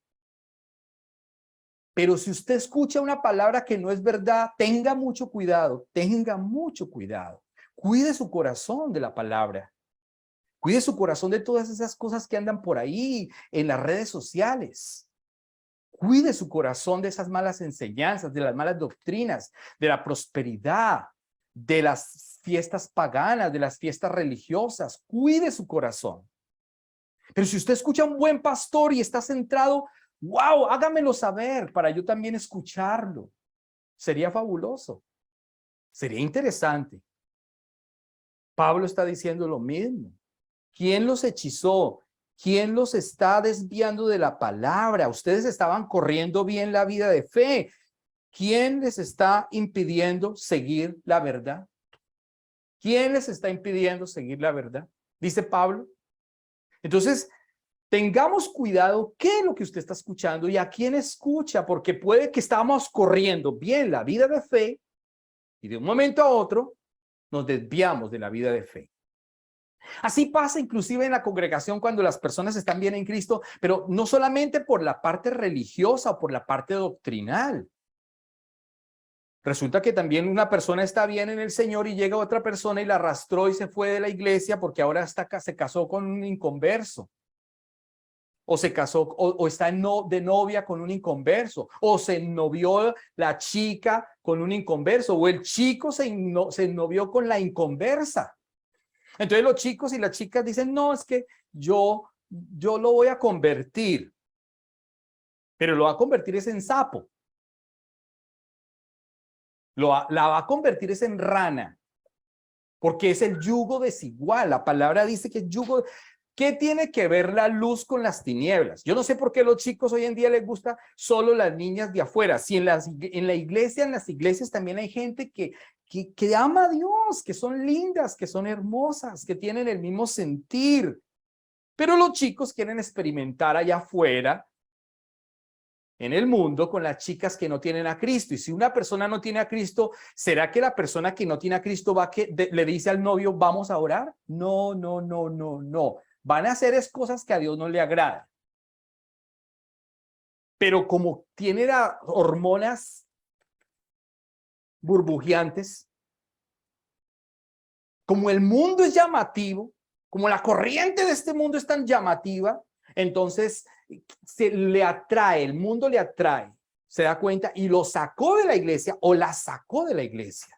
[SPEAKER 1] Pero si usted escucha una palabra que no es verdad, tenga mucho cuidado, tenga mucho cuidado. Cuide su corazón de la palabra. Cuide su corazón de todas esas cosas que andan por ahí en las redes sociales. Cuide su corazón de esas malas enseñanzas, de las malas doctrinas, de la prosperidad, de las fiestas paganas, de las fiestas religiosas. Cuide su corazón. Pero si usted escucha a un buen pastor y está centrado, wow, hágamelo saber para yo también escucharlo. Sería fabuloso. Sería interesante. Pablo está diciendo lo mismo. ¿Quién los hechizó? ¿Quién los está desviando de la palabra? Ustedes estaban corriendo bien la vida de fe. ¿Quién les está impidiendo seguir la verdad? ¿Quién les está impidiendo seguir la verdad? Dice Pablo. Entonces, tengamos cuidado qué es lo que usted está escuchando y a quién escucha, porque puede que estamos corriendo bien la vida de fe y de un momento a otro nos desviamos de la vida de fe. Así pasa inclusive en la congregación cuando las personas están bien en Cristo, pero no solamente por la parte religiosa o por la parte doctrinal. Resulta que también una persona está bien en el Señor y llega otra persona y la arrastró y se fue de la iglesia porque ahora se casó con un inconverso. O se casó o está de novia con un inconverso, o se ennovió la chica con un inconverso, o el chico se ennovió con la inconversa. Entonces los chicos y las chicas dicen, no, es que yo lo voy a convertir, pero lo va a convertir es en sapo. La va a convertir es en rana, porque es el yugo desigual. La palabra dice que es yugo. ¿Qué tiene que ver la luz con las tinieblas? Yo no sé por qué a los chicos hoy en día les gusta solo las niñas de afuera. Si en las iglesias también hay gente que ama a Dios, que son lindas, que son hermosas, que tienen el mismo sentir. Pero los chicos quieren experimentar allá afuera, en el mundo, con las chicas que no tienen a Cristo. Y si una persona no tiene a Cristo, ¿será que la persona que no tiene a Cristo le dice al novio, vamos a orar? No, no, no, no, no. Van a hacer cosas que a Dios no le agradan. Pero como tiene las hormonas burbujeantes, como el mundo es llamativo, como la corriente de este mundo es tan llamativa, entonces le atrae, el mundo le atrae, se da cuenta y lo sacó de la iglesia o la sacó de la iglesia.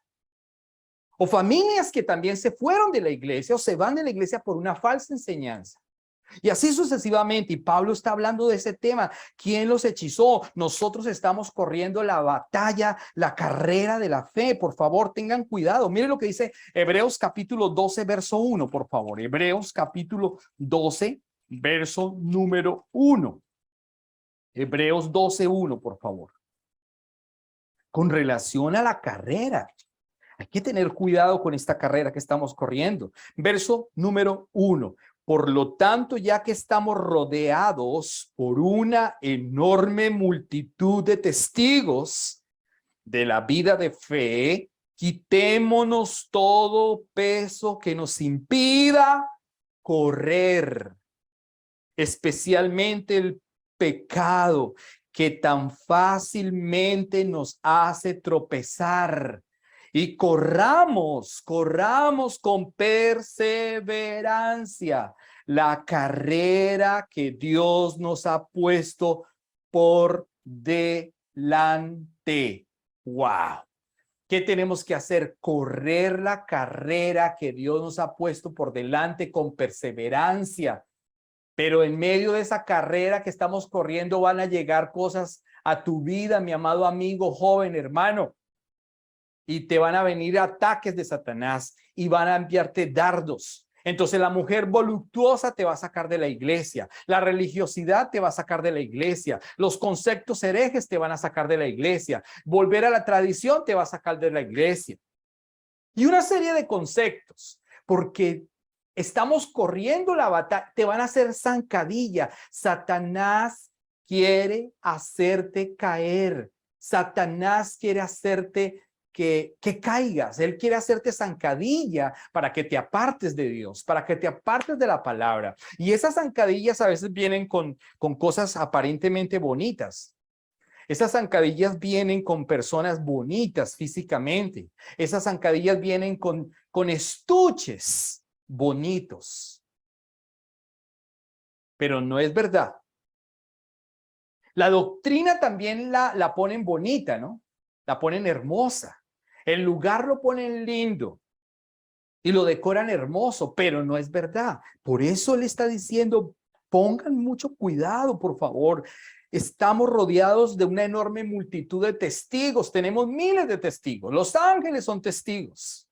[SPEAKER 1] O familias que también se fueron de la iglesia o se van de la iglesia por una falsa enseñanza. Y así sucesivamente, y Pablo está hablando de ese tema. ¿Quién los hechizó? Nosotros estamos corriendo la batalla, la carrera de la fe. Por favor, tengan cuidado. Miren lo que dice Hebreos capítulo 12, verso 1, por favor. Hebreos capítulo 12, verso número 1. Hebreos 12, 1, por favor. Con relación a la carrera. Hay que tener cuidado con esta carrera que estamos corriendo. Verso número 1. Por lo tanto, ya que estamos rodeados por una enorme multitud de testigos de la vida de fe, quitémonos todo peso que nos impida correr, especialmente el pecado que tan fácilmente nos hace tropezar. Y corramos con perseverancia la carrera que Dios nos ha puesto por delante. ¡Wow! ¿Qué tenemos que hacer? Correr la carrera que Dios nos ha puesto por delante con perseverancia. Pero en medio de esa carrera que estamos corriendo van a llegar cosas a tu vida, mi amado amigo, joven, hermano. Y te van a venir ataques de Satanás y van a enviarte dardos. Entonces la mujer voluptuosa te va a sacar de la iglesia, la religiosidad te va a sacar de la iglesia, los conceptos herejes te van a sacar de la iglesia, volver a la tradición te va a sacar de la iglesia. Y una serie de conceptos, porque estamos corriendo la batalla, te van a hacer zancadilla. Satanás quiere hacerte caer, Satanás quiere hacerte que caigas. Él quiere hacerte zancadilla para que te apartes de Dios, para que te apartes de la palabra. Y esas zancadillas a veces vienen con cosas aparentemente bonitas. Esas zancadillas vienen con personas bonitas físicamente. Esas zancadillas vienen con estuches bonitos. Pero no es verdad. La doctrina también la ponen bonita, ¿no? La ponen hermosa. El lugar lo ponen lindo y lo decoran hermoso, pero no es verdad. Por eso le está diciendo, pongan mucho cuidado, por favor. Estamos rodeados de una enorme multitud de testigos. Tenemos miles de testigos. Los ángeles son testigos.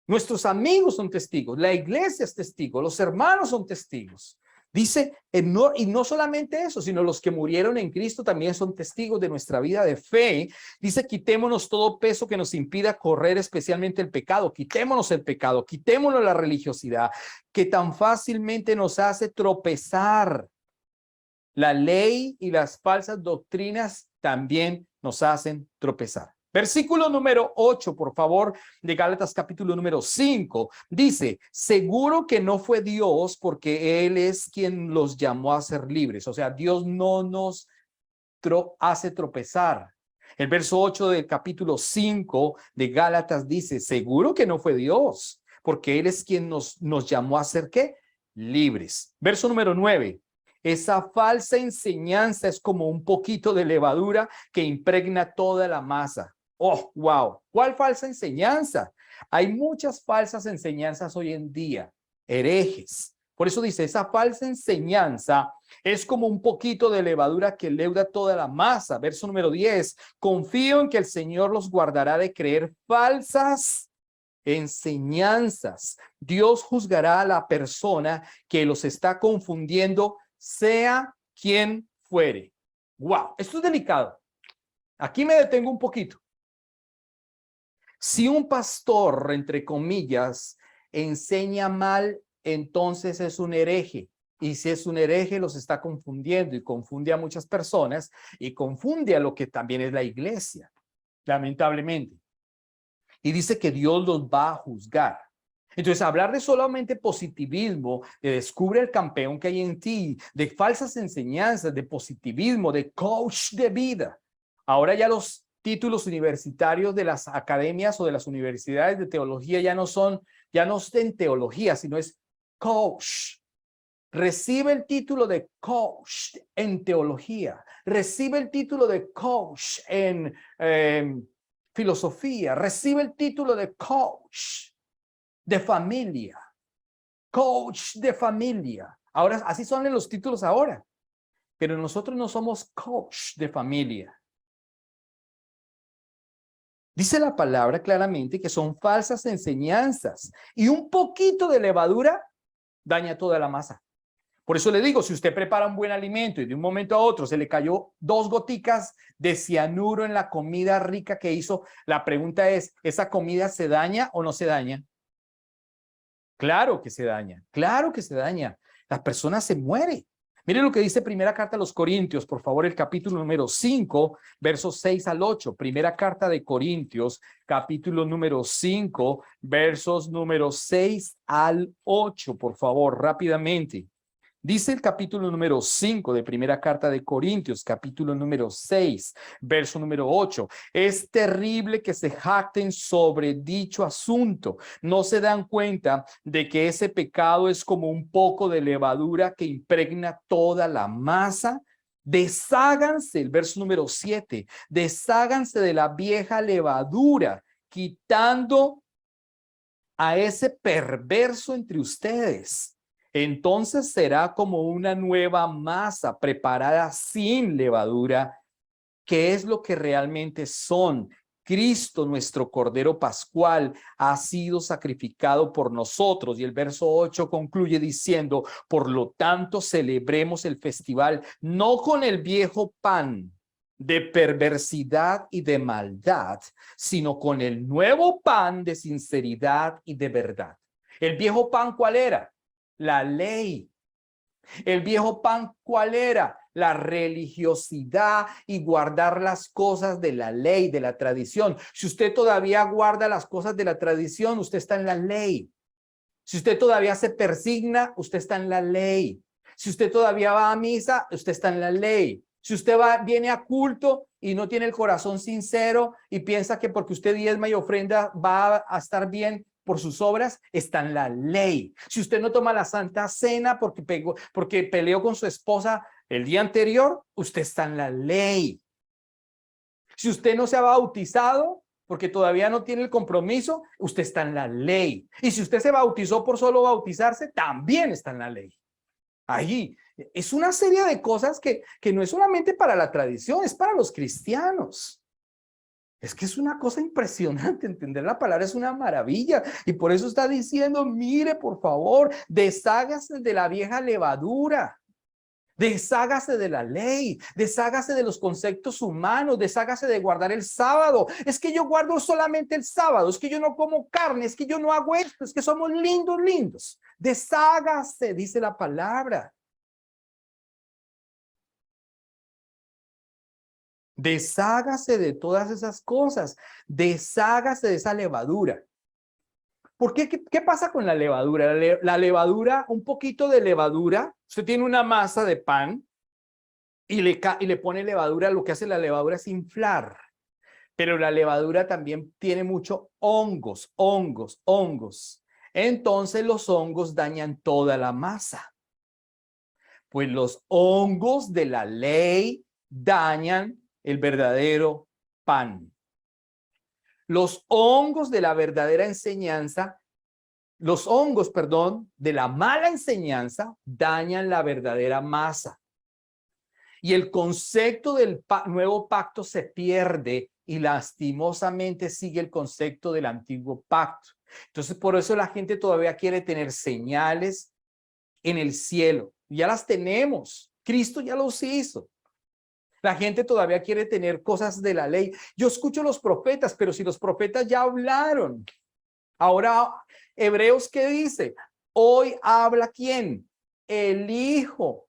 [SPEAKER 1] Nuestros amigos son testigos. La iglesia es testigo. Los hermanos son testigos. Dice, y no solamente eso, sino los que murieron en Cristo también son testigos de nuestra vida de fe. Dice, quitémonos todo peso que nos impida correr, especialmente el pecado. Quitémonos el pecado, quitémonos la religiosidad, que tan fácilmente nos hace tropezar. La ley y las falsas doctrinas también nos hacen tropezar. Versículo número 8, por favor, de Gálatas capítulo número 5, dice, seguro que no fue Dios porque Él es quien los llamó a ser libres. O sea, Dios no nos hace tropezar. El verso 8 del capítulo 5 de Gálatas dice, seguro que no fue Dios porque Él es quien nos llamó a ser, ¿qué? Libres. Verso número 9. Esa falsa enseñanza es como un poquito de levadura que impregna toda la masa. Oh, wow. ¿Cuál falsa enseñanza? Hay muchas falsas enseñanzas hoy en día, herejes. Por eso dice, esa falsa enseñanza es como un poquito de levadura que leuda toda la masa. Verso número 10. Confío en que el Señor los guardará de creer falsas enseñanzas. Dios juzgará a la persona que los está confundiendo, sea quien fuere. Wow, esto es delicado. Aquí me detengo un poquito. Si un pastor, entre comillas, enseña mal, entonces es un hereje. Y si es un hereje, los está confundiendo y confunde a muchas personas y confunde a lo que también es la iglesia, lamentablemente. Y dice que Dios los va a juzgar. Entonces, hablar de solamente positivismo, de descubre el campeón que hay en ti, de falsas enseñanzas, de positivismo, de coach de vida. Ahora ya los títulos universitarios de las academias o de las universidades de teología ya no es en teología, sino es coach. Recibe el título de coach en teología. Recibe el título de coach en filosofía. Recibe el título de coach de familia. Coach de familia. Ahora, así son los títulos ahora. Pero nosotros no somos coach de familia. Dice la palabra claramente que son falsas enseñanzas y un poquito de levadura daña toda la masa. Por eso le digo, si usted prepara un buen alimento y de un momento a otro se le cayó 2 goticas de cianuro en la comida rica que hizo, la pregunta es, ¿esa comida se daña o no se daña? Claro que se daña, claro que se daña. La persona se muere. Miren lo que dice Primera Carta a los Corintios, por favor, el capítulo número 5, versos 6 al 8. Primera Carta de Corintios, capítulo número 5, versos número 6 al 8, por favor, rápidamente. Dice el capítulo número 5 de Primera Carta de Corintios, capítulo número 6, verso número 8. Es terrible que se jacten sobre dicho asunto. No se dan cuenta de que ese pecado es como un poco de levadura que impregna toda la masa. Desháganse, el verso número 7, desháganse de la vieja levadura, quitando a ese perverso entre ustedes. Entonces será como una nueva masa preparada sin levadura, que es lo que realmente son. Cristo, nuestro Cordero Pascual, ha sido sacrificado por nosotros. Y el verso 8 concluye diciendo, por lo tanto, celebremos el festival no con el viejo pan de perversidad y de maldad, sino con el nuevo pan de sinceridad y de verdad. ¿El viejo pan cuál era? La ley. El viejo pan, ¿cuál era? La religiosidad y guardar las cosas de la ley, de la tradición. Si usted todavía guarda las cosas de la tradición, usted está en la ley. Si usted todavía se persigna, usted está en la ley. Si usted todavía va a misa, usted está en la ley. Si usted viene a culto y no tiene el corazón sincero y piensa que porque usted diezma y ofrenda va a estar bien por sus obras, está en la ley. Si usted no toma la Santa Cena porque peleó con su esposa el día anterior, usted está en la ley. Si usted no se ha bautizado porque todavía no tiene el compromiso, usted está en la ley. Y si usted se bautizó por solo bautizarse, también está en la ley. Ahí es una serie de cosas que no es solamente para la tradición, es para los cristianos. Es que es una cosa impresionante, entender la palabra es una maravilla y por eso está diciendo, mire por favor, deshágase de la vieja levadura, deshágase de la ley, deshágase de los conceptos humanos, deshágase de guardar el sábado. Es que yo guardo solamente el sábado, es que yo no como carne, es que yo no hago esto, es que somos lindos. Deshágase, dice la palabra. Deshágase de todas esas cosas, deshágase de esa levadura. ¿Por qué? ¿Qué pasa con la levadura? La levadura, un poquito de levadura, usted tiene una masa de pan y le pone levadura, lo que hace la levadura es inflar. Pero la levadura también tiene mucho hongos. Entonces los hongos dañan toda la masa. Pues los hongos de la ley dañan el verdadero pan. Los hongos de la verdadera enseñanza, de la mala enseñanza dañan la verdadera masa. Y el concepto del nuevo pacto se pierde y lastimosamente sigue el concepto del antiguo pacto. Entonces, por eso la gente todavía quiere tener señales en el cielo. Ya las tenemos. Cristo ya los hizo. La gente todavía quiere tener cosas de la ley. Yo escucho los profetas, pero si los profetas ya hablaron. Ahora, Hebreos, ¿qué dice? Hoy habla ¿quién? El Hijo.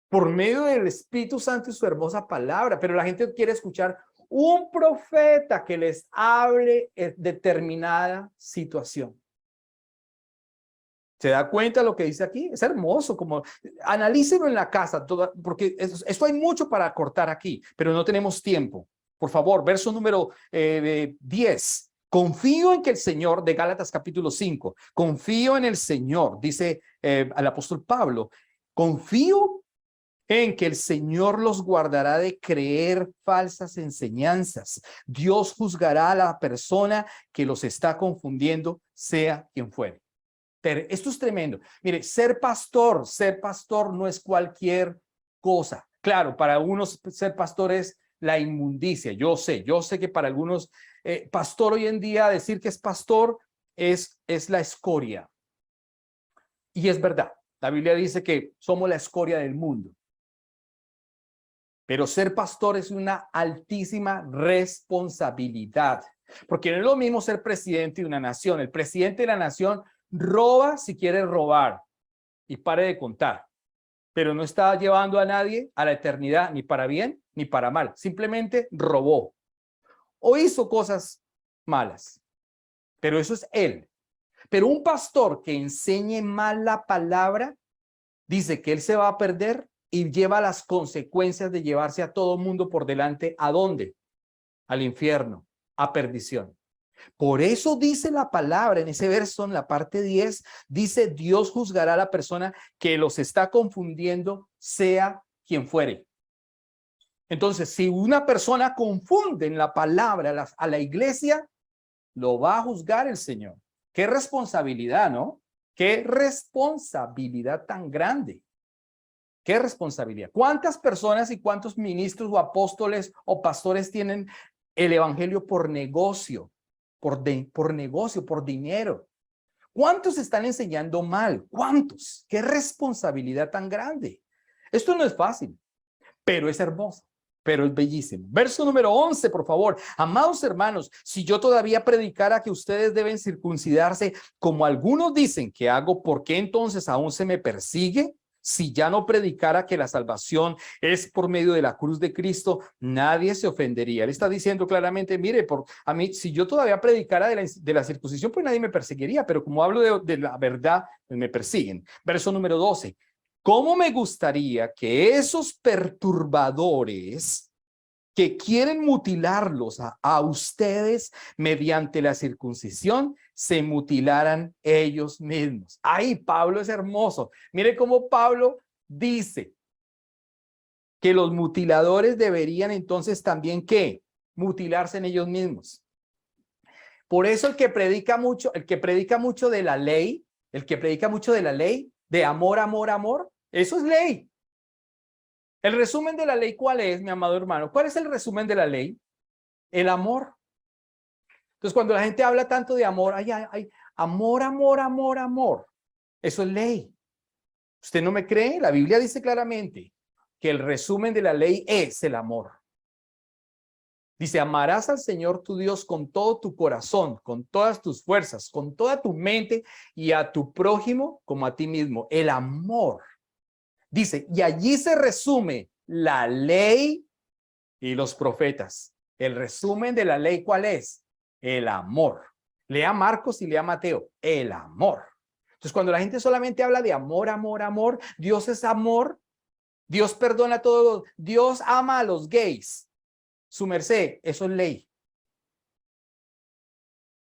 [SPEAKER 1] Por medio del Espíritu Santo y su hermosa palabra. Pero la gente quiere escuchar un profeta que les hable en determinada situación. ¿Se da cuenta de lo que dice aquí? Es hermoso, como analícenlo en la casa, porque esto hay mucho para cortar aquí, pero no tenemos tiempo. Por favor, verso número 10. Confío en que el Señor, de Gálatas capítulo 5, confío en el Señor, dice al apóstol Pablo, confío en que el Señor los guardará de creer falsas enseñanzas. Dios juzgará a la persona que los está confundiendo, sea quien fuere. Esto es tremendo. Mire, ser pastor no es cualquier cosa. Claro, para unos ser pastor es la inmundicia. Yo sé que para algunos, pastor hoy en día, decir que es pastor es la escoria. Y es verdad. La Biblia dice que somos la escoria del mundo. Pero ser pastor es una altísima responsabilidad. Porque no es lo mismo ser presidente de una nación. El presidente de la nación roba si quiere robar y pare de contar, pero no está llevando a nadie a la eternidad ni para bien ni para mal, simplemente robó o hizo cosas malas, pero eso es él. Pero un pastor que enseñe mal la palabra dice que él se va a perder y lleva las consecuencias de llevarse a todo mundo por delante. ¿A dónde? Al infierno, a perdición. Por eso dice la palabra en ese verso, en la parte 10, dice Dios juzgará a la persona que los está confundiendo, sea quien fuere. Entonces, si una persona confunde en la palabra a la iglesia, lo va a juzgar el Señor. Qué responsabilidad, ¿no? Qué responsabilidad tan grande. Qué responsabilidad. ¿Cuántas personas y cuántos ministros o apóstoles o pastores tienen el evangelio por negocio? Por negocio, por dinero. ¿Cuántos están enseñando mal? ¿Cuántos? Qué responsabilidad tan grande. Esto no es fácil, pero es hermoso, pero es bellísimo. Verso número 11, por favor. Amados hermanos, si yo todavía predicara que ustedes deben circuncidarse, como algunos dicen que hago, ¿por qué entonces aún se me persigue? Si ya no predicara que la salvación es por medio de la cruz de Cristo, nadie se ofendería. Él está diciendo claramente, mire, a mí, si yo todavía predicara de la circuncisión, pues nadie me perseguiría, pero como hablo de la verdad, pues me persiguen. Verso número 12. ¿Cómo me gustaría que esos perturbadores que quieren mutilarlos a ustedes mediante la circuncisión, se mutilaran ellos mismos? Ahí Pablo es hermoso. Mire cómo Pablo dice que los mutiladores deberían entonces también, ¿qué? Mutilarse en ellos mismos. Por eso el que predica mucho de la ley, de amor, eso es ley. El resumen de la ley, ¿cuál es, mi amado hermano? ¿Cuál es el resumen de la ley? El amor. Entonces, cuando la gente habla tanto de amor, ay, amor, amor, amor, amor. Eso es ley. ¿Usted no me cree? La Biblia dice claramente que el resumen de la ley es el amor. Dice, amarás al Señor tu Dios con todo tu corazón, con todas tus fuerzas, con toda tu mente y a tu prójimo como a ti mismo. El amor. Dice, y allí se resume la ley y los profetas. El resumen de la ley, ¿cuál es? El amor. Lea Marcos y lea Mateo. El amor. Entonces, cuando la gente solamente habla de amor, amor, amor, Dios es amor, Dios perdona a todos, Dios ama a los gays. Su merced, eso es ley.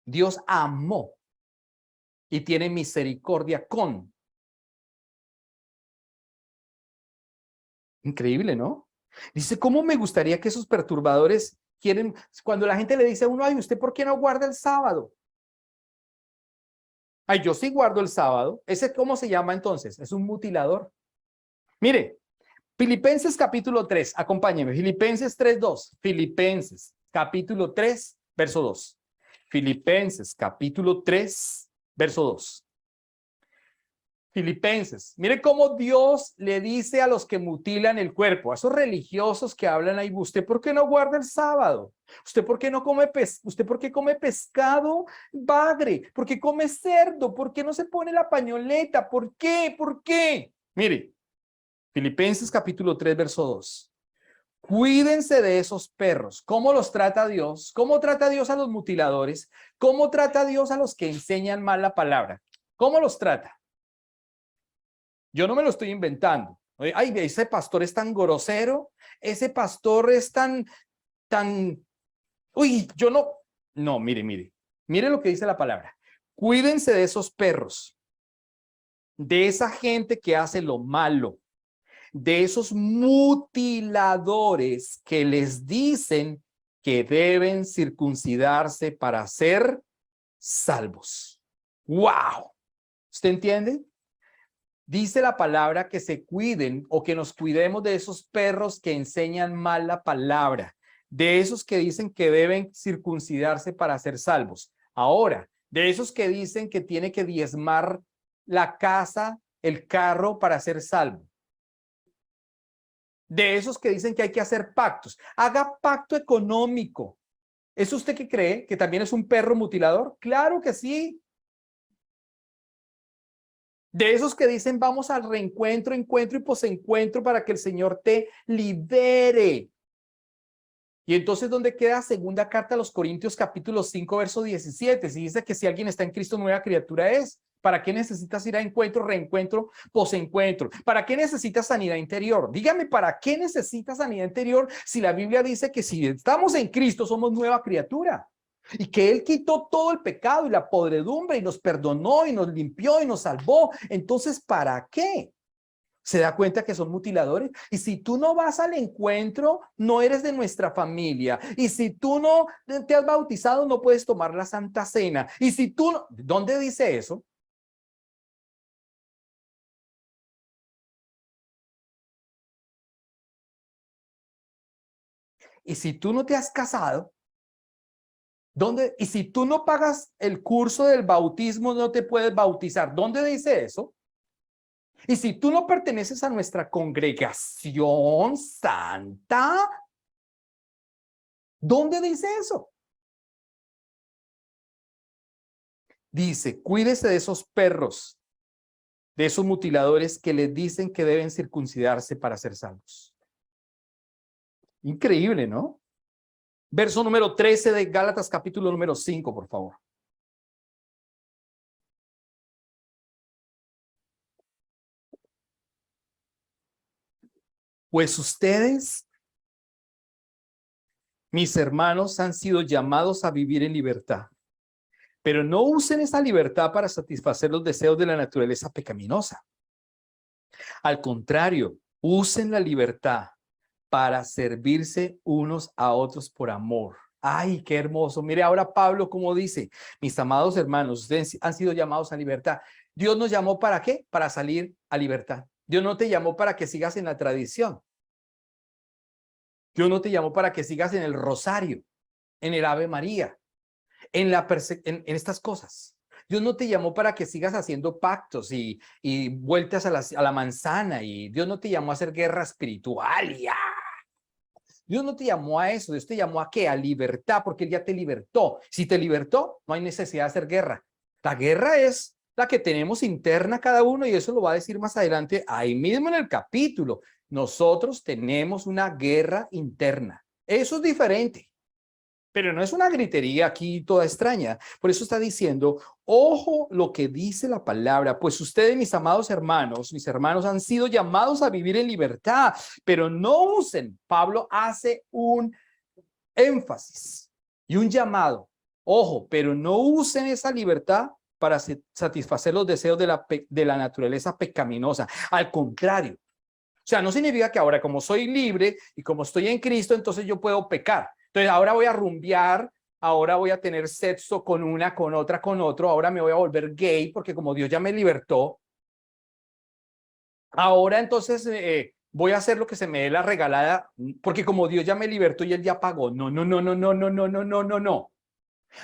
[SPEAKER 1] Dios amó y tiene misericordia con. Increíble, ¿no? Dice, ¿cómo me gustaría que esos perturbadores quieren, cuando la gente le dice a uno, ay, ¿usted por qué no guarda el sábado? Ay, yo sí guardo el sábado. ¿Ese cómo se llama entonces? Es un mutilador. Mire, Filipenses capítulo 3, acompáñeme, Filipenses 3:2, Filipenses capítulo 3, verso 2. Filipenses capítulo 3, verso 2. Filipenses, mire cómo Dios le dice a los que mutilan el cuerpo, a esos religiosos que hablan ahí, ¿usted por qué no guarda el sábado? ¿Usted por qué no come ¿Usted por qué come pescado bagre? ¿Por qué come cerdo? ¿Por qué no se pone la pañoleta? ¿Por qué? ¿Por qué? Mire, Filipenses capítulo 3, verso 2. Cuídense de esos perros. ¿Cómo los trata Dios? ¿Cómo trata Dios a los mutiladores? ¿Cómo trata Dios a los que enseñan mal la palabra? ¿Cómo los trata? Yo no me lo estoy inventando. Ay, ese pastor es tan grosero, ese pastor es tan, uy, yo no, no, mire lo que dice la palabra. Cuídense de esos perros, de esa gente que hace lo malo, de esos mutiladores que les dicen que deben circuncidarse para ser salvos. ¡Wow! ¿Usted entiende? Dice la palabra que se cuiden o que nos cuidemos de esos perros que enseñan mal la palabra, de esos que dicen que deben circuncidarse para ser salvos. Ahora, de esos que dicen que tiene que diezmar la casa, el carro para ser salvo. De esos que dicen que hay que hacer pactos. Haga pacto económico. ¿Es usted que cree que también es un perro mutilador? Claro que sí. De esos que dicen vamos al reencuentro, encuentro y posencuentro para que el Señor te libere. Y entonces, ¿dónde queda segunda carta a los Corintios capítulo 5, verso 17? Si dice que si alguien está en Cristo, nueva criatura es. ¿Para qué necesitas ir a encuentro, reencuentro, posencuentro? ¿Para qué necesitas sanidad interior? Dígame, ¿para qué necesitas sanidad interior si la Biblia dice que si estamos en Cristo somos nueva criatura? Y que Él quitó todo el pecado y la podredumbre y nos perdonó y nos limpió y nos salvó. Entonces, ¿para qué? ¿Se da cuenta que son mutiladores? Y si tú no vas al encuentro, no eres de nuestra familia. Y si tú no te has bautizado, no puedes tomar la Santa Cena. Y si tú no... ¿Dónde dice eso? Y si tú no te has casado, ¿dónde? Y si tú no pagas el curso del bautismo, no te puedes bautizar. ¿Dónde dice eso? Y si tú no perteneces a nuestra congregación santa, ¿dónde dice eso? Dice, cuídese de esos perros, de esos mutiladores que les dicen que deben circuncidarse para ser salvos. Increíble, ¿no? Verso número 13 de Gálatas, capítulo número 5, por favor. Pues ustedes, mis hermanos, han sido llamados a vivir en libertad, pero no usen esa libertad para satisfacer los deseos de la naturaleza pecaminosa. Al contrario, usen la libertad para servirse unos a otros por amor. Ay, qué hermoso. Mire ahora Pablo cómo dice, mis amados hermanos, ustedes han sido llamados a libertad. Dios nos llamó ¿para qué? Para salir a libertad. Dios no te llamó para que sigas en la tradición. Dios no te llamó para que sigas en el rosario, en el Ave María, en estas cosas. Dios no te llamó para que sigas haciendo pactos y vueltas a la manzana, y Dios no te llamó a hacer guerra espiritual. Dios no te llamó a eso. Dios te llamó a ¿qué? A libertad, porque Él ya te libertó. Si te libertó, no hay necesidad de hacer guerra. La guerra es la que tenemos interna cada uno, y eso lo va a decir más adelante ahí mismo en el capítulo. Nosotros tenemos una guerra interna. Eso es diferente. Pero no es una gritería aquí toda extraña. Por eso está diciendo, ojo lo que dice la palabra, pues ustedes, mis amados hermanos, mis hermanos, han sido llamados a vivir en libertad, pero no usen. Pablo hace un énfasis y un llamado. Ojo, pero no usen esa libertad para satisfacer los deseos de la naturaleza pecaminosa. Al contrario. O sea, no significa que ahora, como soy libre y como estoy en Cristo, entonces yo puedo pecar. Entonces ahora voy a rumbear, ahora voy a tener sexo con una, con otra, con otro, ahora me voy a volver gay porque como Dios ya me libertó, ahora entonces voy a hacer lo que se me dé la regalada porque como Dios ya me libertó y Él ya pagó. No, no, no, no, no, no, no, no, no, no, no.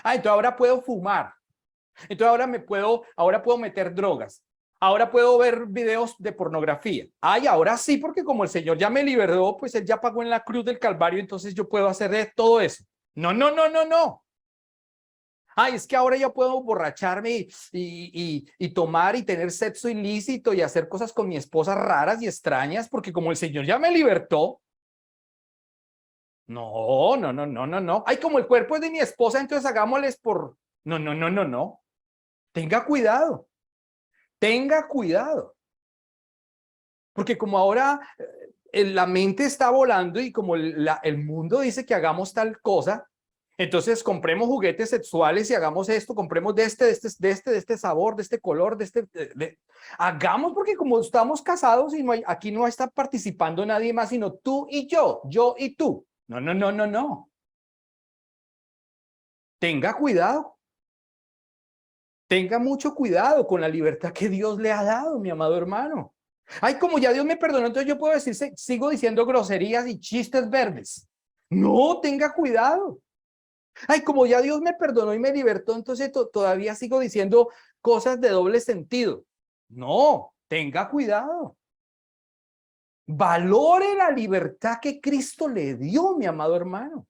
[SPEAKER 1] Ah, entonces ahora puedo fumar. Entonces ahora puedo meter drogas. Ahora puedo ver videos de pornografía. Ay, ahora sí, porque como el Señor ya me liberó, pues Él ya pagó en la cruz del Calvario, entonces yo puedo hacer todo eso. No, no, no, no, no. Ay, es que ahora ya puedo borracharme y tomar y tener sexo ilícito y hacer cosas con mi esposa raras y extrañas, porque como el Señor ya me libertó. No, no, no, no, no, no. Ay, como el cuerpo es de mi esposa, entonces hagámosles por... No, no, no, no, no. Tenga cuidado. Tenga cuidado. Porque como ahora la mente está volando y como el mundo dice que hagamos tal cosa, entonces compremos juguetes sexuales y hagamos esto, compremos de este sabor, de este color, hagamos porque como estamos casados y aquí no está participando nadie más, sino tú y yo y tú. No, no, no, no, no. Tenga cuidado. Tenga mucho cuidado con la libertad que Dios le ha dado, mi amado hermano. Ay, como ya Dios me perdonó, entonces yo puedo decir, sigo diciendo groserías y chistes verdes. No, tenga cuidado. Ay, como ya Dios me perdonó y me libertó, entonces todavía sigo diciendo cosas de doble sentido. No, tenga cuidado. Valore la libertad que Cristo le dio, mi amado hermano.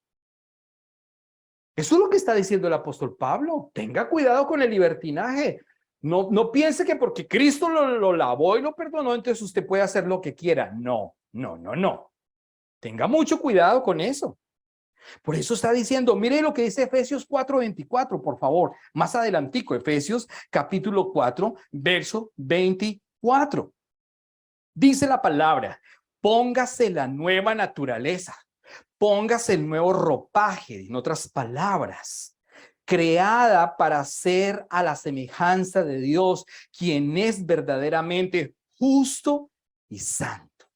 [SPEAKER 1] Eso es lo que está diciendo el apóstol Pablo. Tenga cuidado con el libertinaje. No, no piense que porque Cristo lo lavó y lo perdonó, entonces usted puede hacer lo que quiera. No, no, no, no. Tenga mucho cuidado con eso. Por eso está diciendo, mire lo que dice Efesios 4:24, por favor. Más adelantico, Efesios capítulo 4, verso 24. Dice la palabra, póngase la nueva naturaleza. Póngase el nuevo ropaje, en otras palabras, creada para ser a la semejanza de Dios, quien es verdaderamente justo y santo.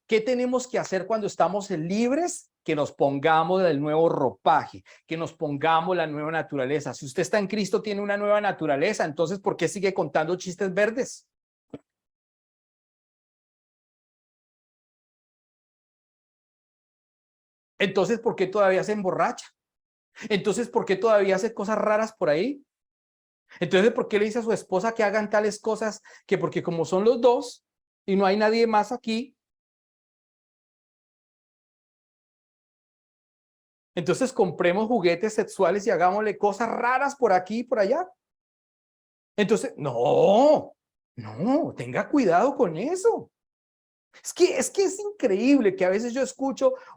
[SPEAKER 1] ¿Qué tenemos que hacer cuando estamos libres? Que nos pongamos el nuevo ropaje, que nos pongamos la nueva naturaleza. Si usted está en Cristo, tiene una nueva naturaleza, entonces, ¿por qué sigue contando chistes verdes? Entonces, ¿por qué todavía se emborracha? Entonces, ¿por qué todavía hace cosas raras por ahí? Entonces, ¿por qué le dice a su esposa que hagan tales cosas? Que porque como son los dos y no hay nadie más aquí, entonces compremos juguetes sexuales y hagámosle cosas raras por aquí y por allá. Entonces, no, no, tenga cuidado con eso. Es que es increíble que a veces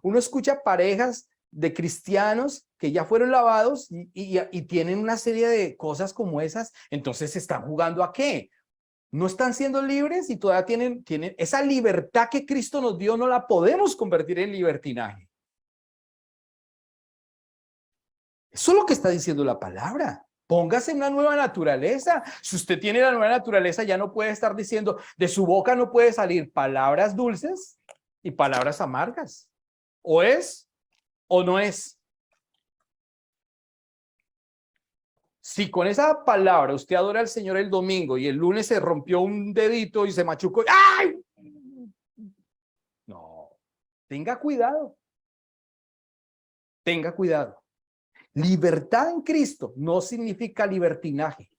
[SPEAKER 1] uno escucha parejas de cristianos que ya fueron lavados y tienen una serie de cosas como esas, entonces están jugando ¿a qué? No están siendo libres y todavía tienen esa libertad que Cristo nos dio, no la podemos convertir en libertinaje. Eso es lo que está diciendo la palabra. Póngase una nueva naturaleza. Si usted tiene la nueva naturaleza, ya no puede estar diciendo, de su boca no puede salir palabras dulces y palabras amargas. O es o no es. Si con esa palabra usted adora al Señor el domingo y el lunes se rompió un dedito y se machucó, ¡ay! No, tenga cuidado. Tenga cuidado. Libertad en Cristo no significa libertinaje.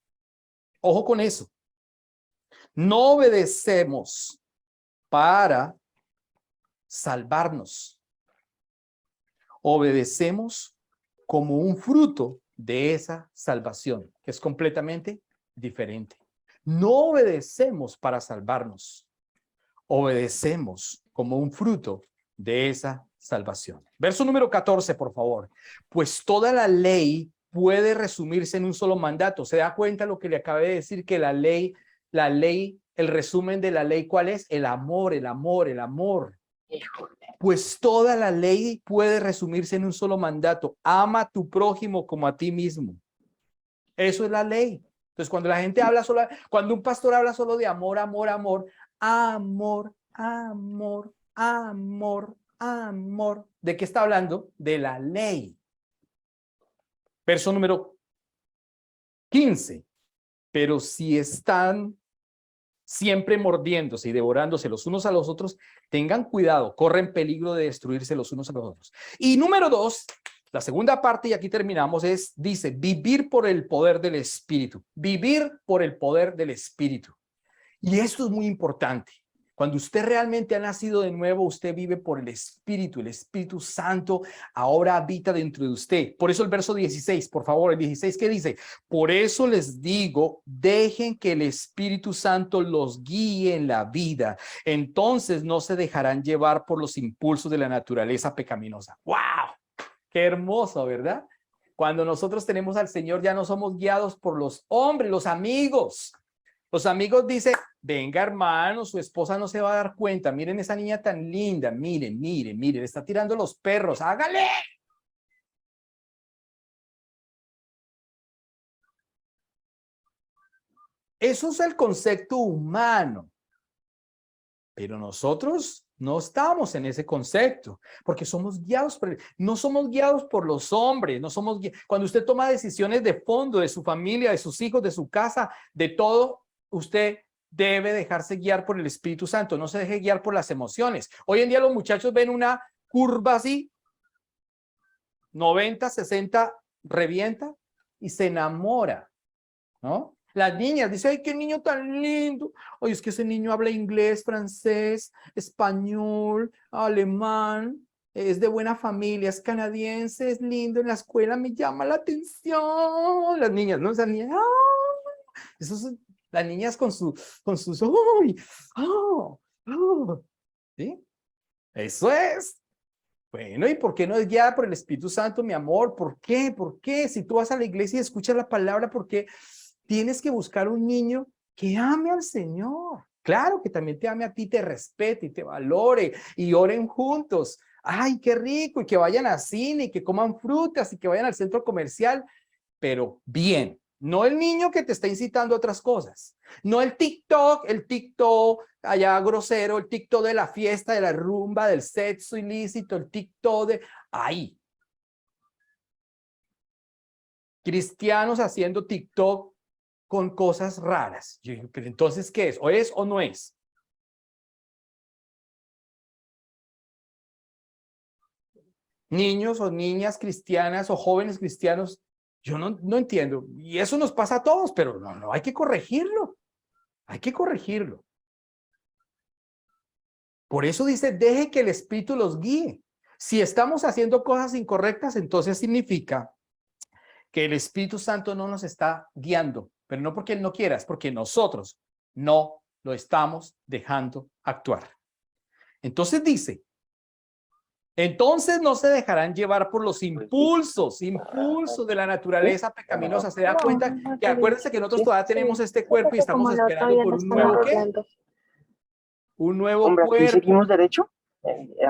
[SPEAKER 1] Ojo con eso. No obedecemos para salvarnos. Obedecemos como un fruto de esa salvación, que es completamente diferente. No obedecemos para salvarnos. Obedecemos como un fruto de esa salvación. Verso número 14, por favor. Pues toda la ley puede resumirse en un solo mandato. ¿Se da cuenta lo que le acabé de decir? Que la ley, el resumen de la ley, ¿cuál es? El amor, el amor, el amor. Pues toda la ley puede resumirse en un solo mandato. Ama a tu prójimo como a ti mismo. Eso es la ley. Entonces, cuando la gente habla solo, cuando un pastor habla solo de amor, amor, amor, amor, amor, amor, amor, ¿de qué está hablando? De la ley. Verso número 15. Pero si están siempre mordiéndose y devorándose los unos a los otros, tengan cuidado, corren peligro de destruirse los unos a los otros. Y número 2, la segunda parte, y aquí terminamos, dice, vivir por el poder del Espíritu. Vivir por el poder del Espíritu. Y esto es muy importante. Cuando usted realmente ha nacido de nuevo, usted vive por el Espíritu Santo ahora habita dentro de usted. Por eso el verso 16, por favor, el 16, ¿qué dice? Por eso les digo, dejen que el Espíritu Santo los guíe en la vida. Entonces no se dejarán llevar por los impulsos de la naturaleza pecaminosa. ¡Wow! ¡Qué hermoso!, ¿verdad? Cuando nosotros tenemos al Señor, ya no somos guiados por los hombres, los amigos. Los amigos dicen, venga hermano, su esposa no se va a dar cuenta, miren esa niña tan linda, miren, miren, miren, está tirando los perros, hágale. Eso es el concepto humano, pero nosotros no estamos en ese concepto, porque somos guiados no somos guiados por los hombres, no somos cuando usted toma decisiones de fondo, de su familia, de sus hijos, de su casa, de todo, usted debe dejarse guiar por el Espíritu Santo, no se deje guiar por las emociones. Hoy en día los muchachos ven una curva así, 90, 60, revienta y se enamora, ¿no? Las niñas dicen, ay, qué niño tan lindo. Oye, es que ese niño habla inglés, francés, español, alemán, es de buena familia, es canadiense, es lindo, en la escuela me llama la atención. Las niñas, ¿no? Esas niñas, ¡ah! Esos las niñas con sus, ¡ay! ¡Oh! ¡Oh! ¿Sí? Eso es. Bueno, ¿y por qué no es guiada por el Espíritu Santo, mi amor? ¿Por qué? ¿Por qué? Si tú vas a la iglesia y escuchas la palabra, ¿por qué tienes que buscar un niño que ame al Señor? Claro, que también te ame a ti, te respete y te valore y oren juntos. ¡Ay, qué rico! Y que vayan al cine y que coman frutas y que vayan al centro comercial, pero bien. No el niño que te está incitando a otras cosas. No el TikTok allá grosero, el TikTok de la fiesta, de la rumba, del sexo ilícito, el TikTok de... Ahí. Cristianos haciendo TikTok con cosas raras. Yo digo, pero entonces, ¿qué es? ¿O es o no es? Niños o niñas cristianas o jóvenes cristianos, yo no entiendo. Y eso nos pasa a todos, pero no, hay que corregirlo. Hay que corregirlo. Por eso dice, deje que el Espíritu los guíe. Si estamos haciendo cosas incorrectas, entonces significa que el Espíritu Santo no nos está guiando, pero no porque Él no quiera, es porque nosotros no lo estamos dejando actuar. Entonces dice, entonces no se dejarán llevar por los impulsos de la naturaleza pecaminosa. ¿Se da cuenta? Que acuérdense que nosotros todavía tenemos este cuerpo y estamos esperando por un nuevo ¿qué? Un nuevo
[SPEAKER 2] Hombre, aquí
[SPEAKER 1] cuerpo.
[SPEAKER 2] seguimos derecho.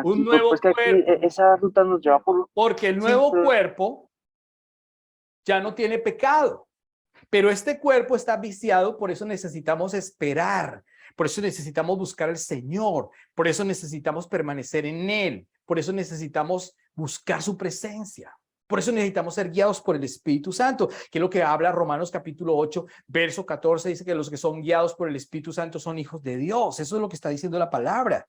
[SPEAKER 1] Un nuevo
[SPEAKER 2] pues que aquí
[SPEAKER 1] cuerpo.
[SPEAKER 2] esa ruta nos lleva por...
[SPEAKER 1] Porque el nuevo cuerpo ya no tiene pecado. Pero este cuerpo está viciado, por eso necesitamos esperar. Por eso necesitamos buscar al Señor. Por eso necesitamos permanecer en Él. Por eso necesitamos buscar su presencia. Por eso necesitamos ser guiados por el Espíritu Santo, que es lo que habla Romanos capítulo 8, verso 14, dice que los que son guiados por el Espíritu Santo son hijos de Dios. Eso es lo que está diciendo la palabra.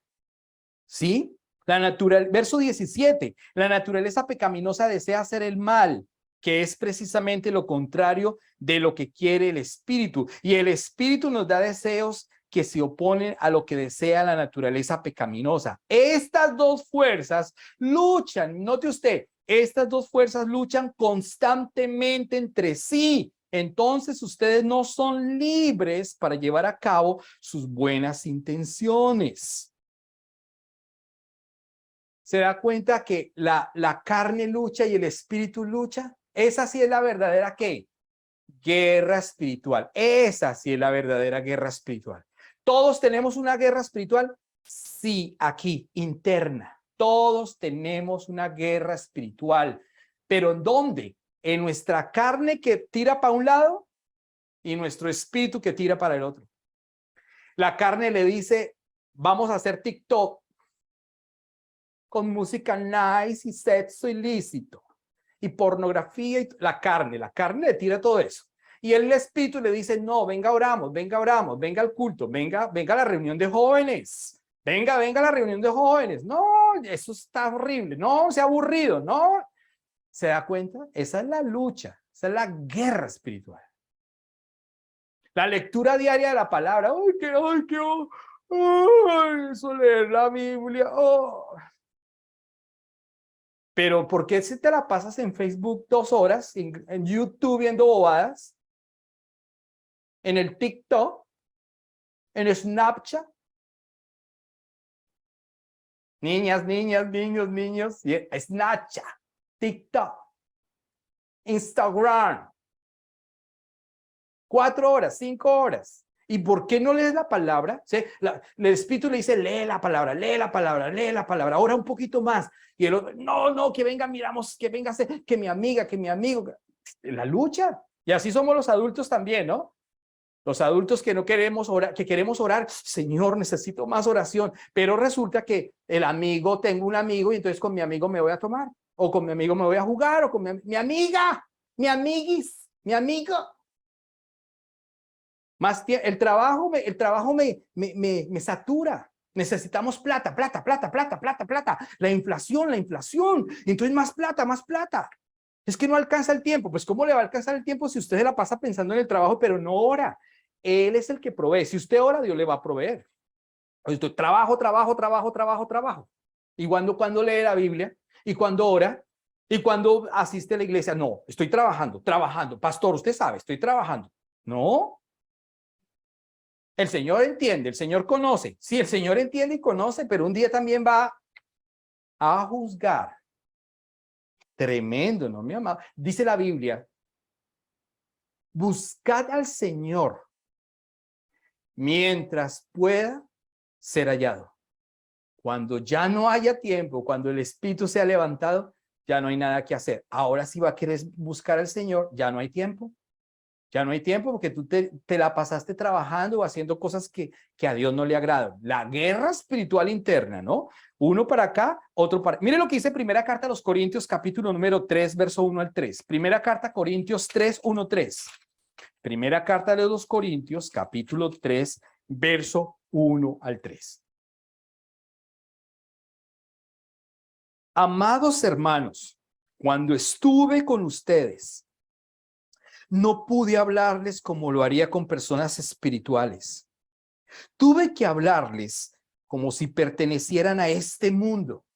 [SPEAKER 1] ¿Sí? Verso 17, la naturaleza pecaminosa desea hacer el mal, que es precisamente lo contrario de lo que quiere el espíritu. Y el espíritu nos da deseos que se oponen a lo que desea la naturaleza pecaminosa. Estas dos fuerzas luchan, note usted, estas dos fuerzas luchan constantemente entre sí. Entonces ustedes no son libres para llevar a cabo sus buenas intenciones. ¿Se da cuenta que la carne lucha y el espíritu lucha? Esa sí es la verdadera ¿qué? Guerra espiritual. Esa sí es la verdadera guerra espiritual. ¿Todos tenemos una guerra espiritual? Sí, aquí, interna. Todos tenemos una guerra espiritual. ¿Pero en dónde? En nuestra carne que tira para un lado y nuestro espíritu que tira para el otro. La carne le dice, vamos a hacer TikTok con música nice y sexo ilícito y pornografía y la carne le tira todo eso. Y el espíritu le dice, no, venga oramos, venga al culto, venga a la reunión de jóvenes, venga a la reunión de jóvenes. No, eso está horrible, no, sea aburrido, no. ¿Se da cuenta? Esa es la lucha, esa es la guerra espiritual. La lectura diaria de la palabra, eso leer la Biblia, Pero ¿por qué si te la pasas en Facebook 2 horas, en YouTube viendo bobadas, en el TikTok, en Snapchat? Niñas, niños, Snapchat, TikTok, Instagram. 4 horas, 5 horas. ¿Y por qué no lees la palabra? ¿Sí? El espíritu le dice, lee la palabra, ora un poquito más. Y el otro, no, que venga, miramos, que venga, que mi amiga, que mi amigo. La lucha. Y así somos los adultos también, ¿no? Los adultos que no queremos orar, que queremos orar, Señor, necesito más oración. Pero resulta que tengo un amigo y entonces con mi amigo me voy a tomar. O con mi amigo me voy a jugar, o con mi amiga, mi amiguis, mi amigo. El trabajo me satura. Necesitamos plata. La inflación. Entonces más plata. Es que no alcanza el tiempo. Pues ¿cómo le va a alcanzar el tiempo si usted se la pasa pensando en el trabajo, pero no ora? Él es el que provee. Si usted ora, Dios le va a proveer. Entonces, trabajo. Y cuando lee la Biblia, y cuando ora, y cuando asiste a la iglesia, no, estoy trabajando. Pastor, usted sabe, estoy trabajando. No. El Señor entiende, el Señor conoce. Sí, el Señor entiende y conoce, pero un día también va a juzgar. Tremendo, ¿no, mi amado? Dice la Biblia, buscad al Señor mientras pueda ser hallado. Cuando ya no haya tiempo, cuando el espíritu sea levantado, ya no hay nada que hacer. Ahora si va a querer buscar al Señor, ya no hay tiempo. Ya no hay tiempo porque tú te la pasaste trabajando o haciendo cosas que a Dios no le agradan. La guerra espiritual interna, ¿no? Uno para acá, otro para... Mire lo que dice Primera Carta a los Corintios, capítulo número 3, verso 1 al 3. Primera Carta a Corintios 3, 1, 3. Primera Carta de los Corintios, capítulo 3, verso 1 al 3. Amados hermanos, cuando estuve con ustedes, no pude hablarles como lo haría con personas espirituales. Tuve que hablarles como si pertenecieran a este mundo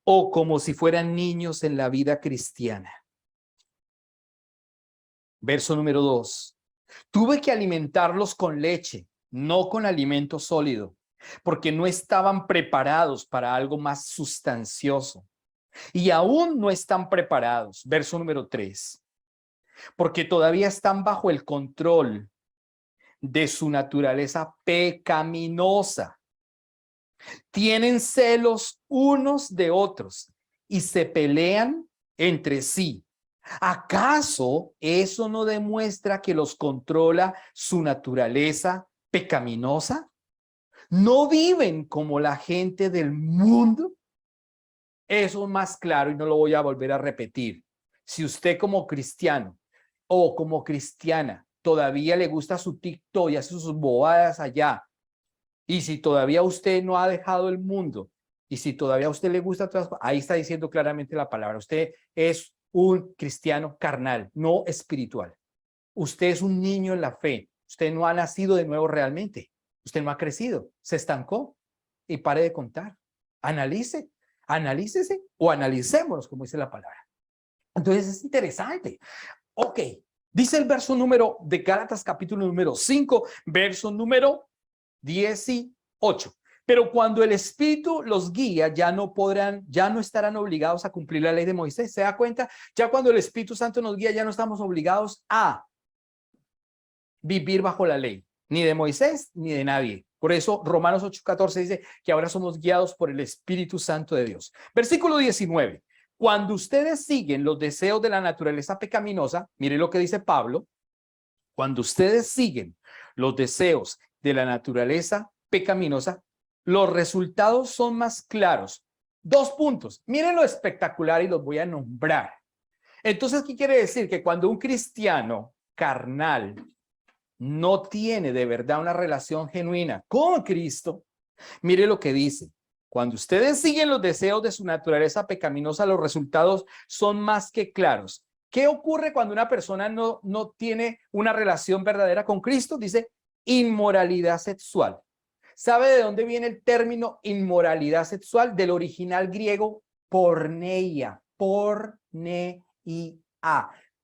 [SPEAKER 1] o como si fueran niños en la vida cristiana. Verso número 2. Tuve que alimentarlos con leche, no con alimento sólido, porque no estaban preparados para algo más sustancioso. Y aún no están preparados. Verso número 3. Porque todavía están bajo el control de su naturaleza pecaminosa. Tienen celos unos de otros y se pelean entre sí. ¿Acaso eso no demuestra que los controla su naturaleza pecaminosa? ¿No viven como la gente del mundo? Eso es más claro y no lo voy a volver a repetir. Si usted como cristiano o como cristiana todavía le gusta su TikTok y hace sus bobadas allá Y si todavía usted no ha dejado el mundo, y si todavía a usted le gusta otras cosas, ahí está diciendo claramente la palabra. Usted es un cristiano carnal, no espiritual. Usted es un niño en la fe. Usted no ha nacido de nuevo realmente. Usted no ha crecido. Se estancó. Y pare de contar. Analice. Analícese o analicémonos, como dice la palabra. Entonces es interesante. Ok. Dice el verso número de Gálatas, capítulo número 5, verso número 18. Pero cuando el Espíritu los guía, ya no estarán obligados a cumplir la ley de Moisés. ¿Se da cuenta? Ya cuando el Espíritu Santo nos guía, ya no estamos obligados a vivir bajo la ley, ni de Moisés, ni de nadie. Por eso Romanos 8:14 dice que ahora somos guiados por el Espíritu Santo de Dios. Versículo 19. Cuando ustedes siguen los deseos de la naturaleza pecaminosa, mire lo que dice Pablo, cuando ustedes siguen los deseos de la naturaleza pecaminosa, los resultados son más claros. 2 puntos. Miren lo espectacular y los voy a nombrar. Entonces, ¿qué quiere decir? Que cuando un cristiano carnal no tiene de verdad una relación genuina con Cristo, mire lo que dice. Cuando ustedes siguen los deseos de su naturaleza pecaminosa, los resultados son más que claros. ¿Qué ocurre cuando una persona no tiene una relación verdadera con Cristo? Dice inmoralidad sexual. ¿Sabe de dónde viene el término inmoralidad sexual? Del original griego porneia. Porneia.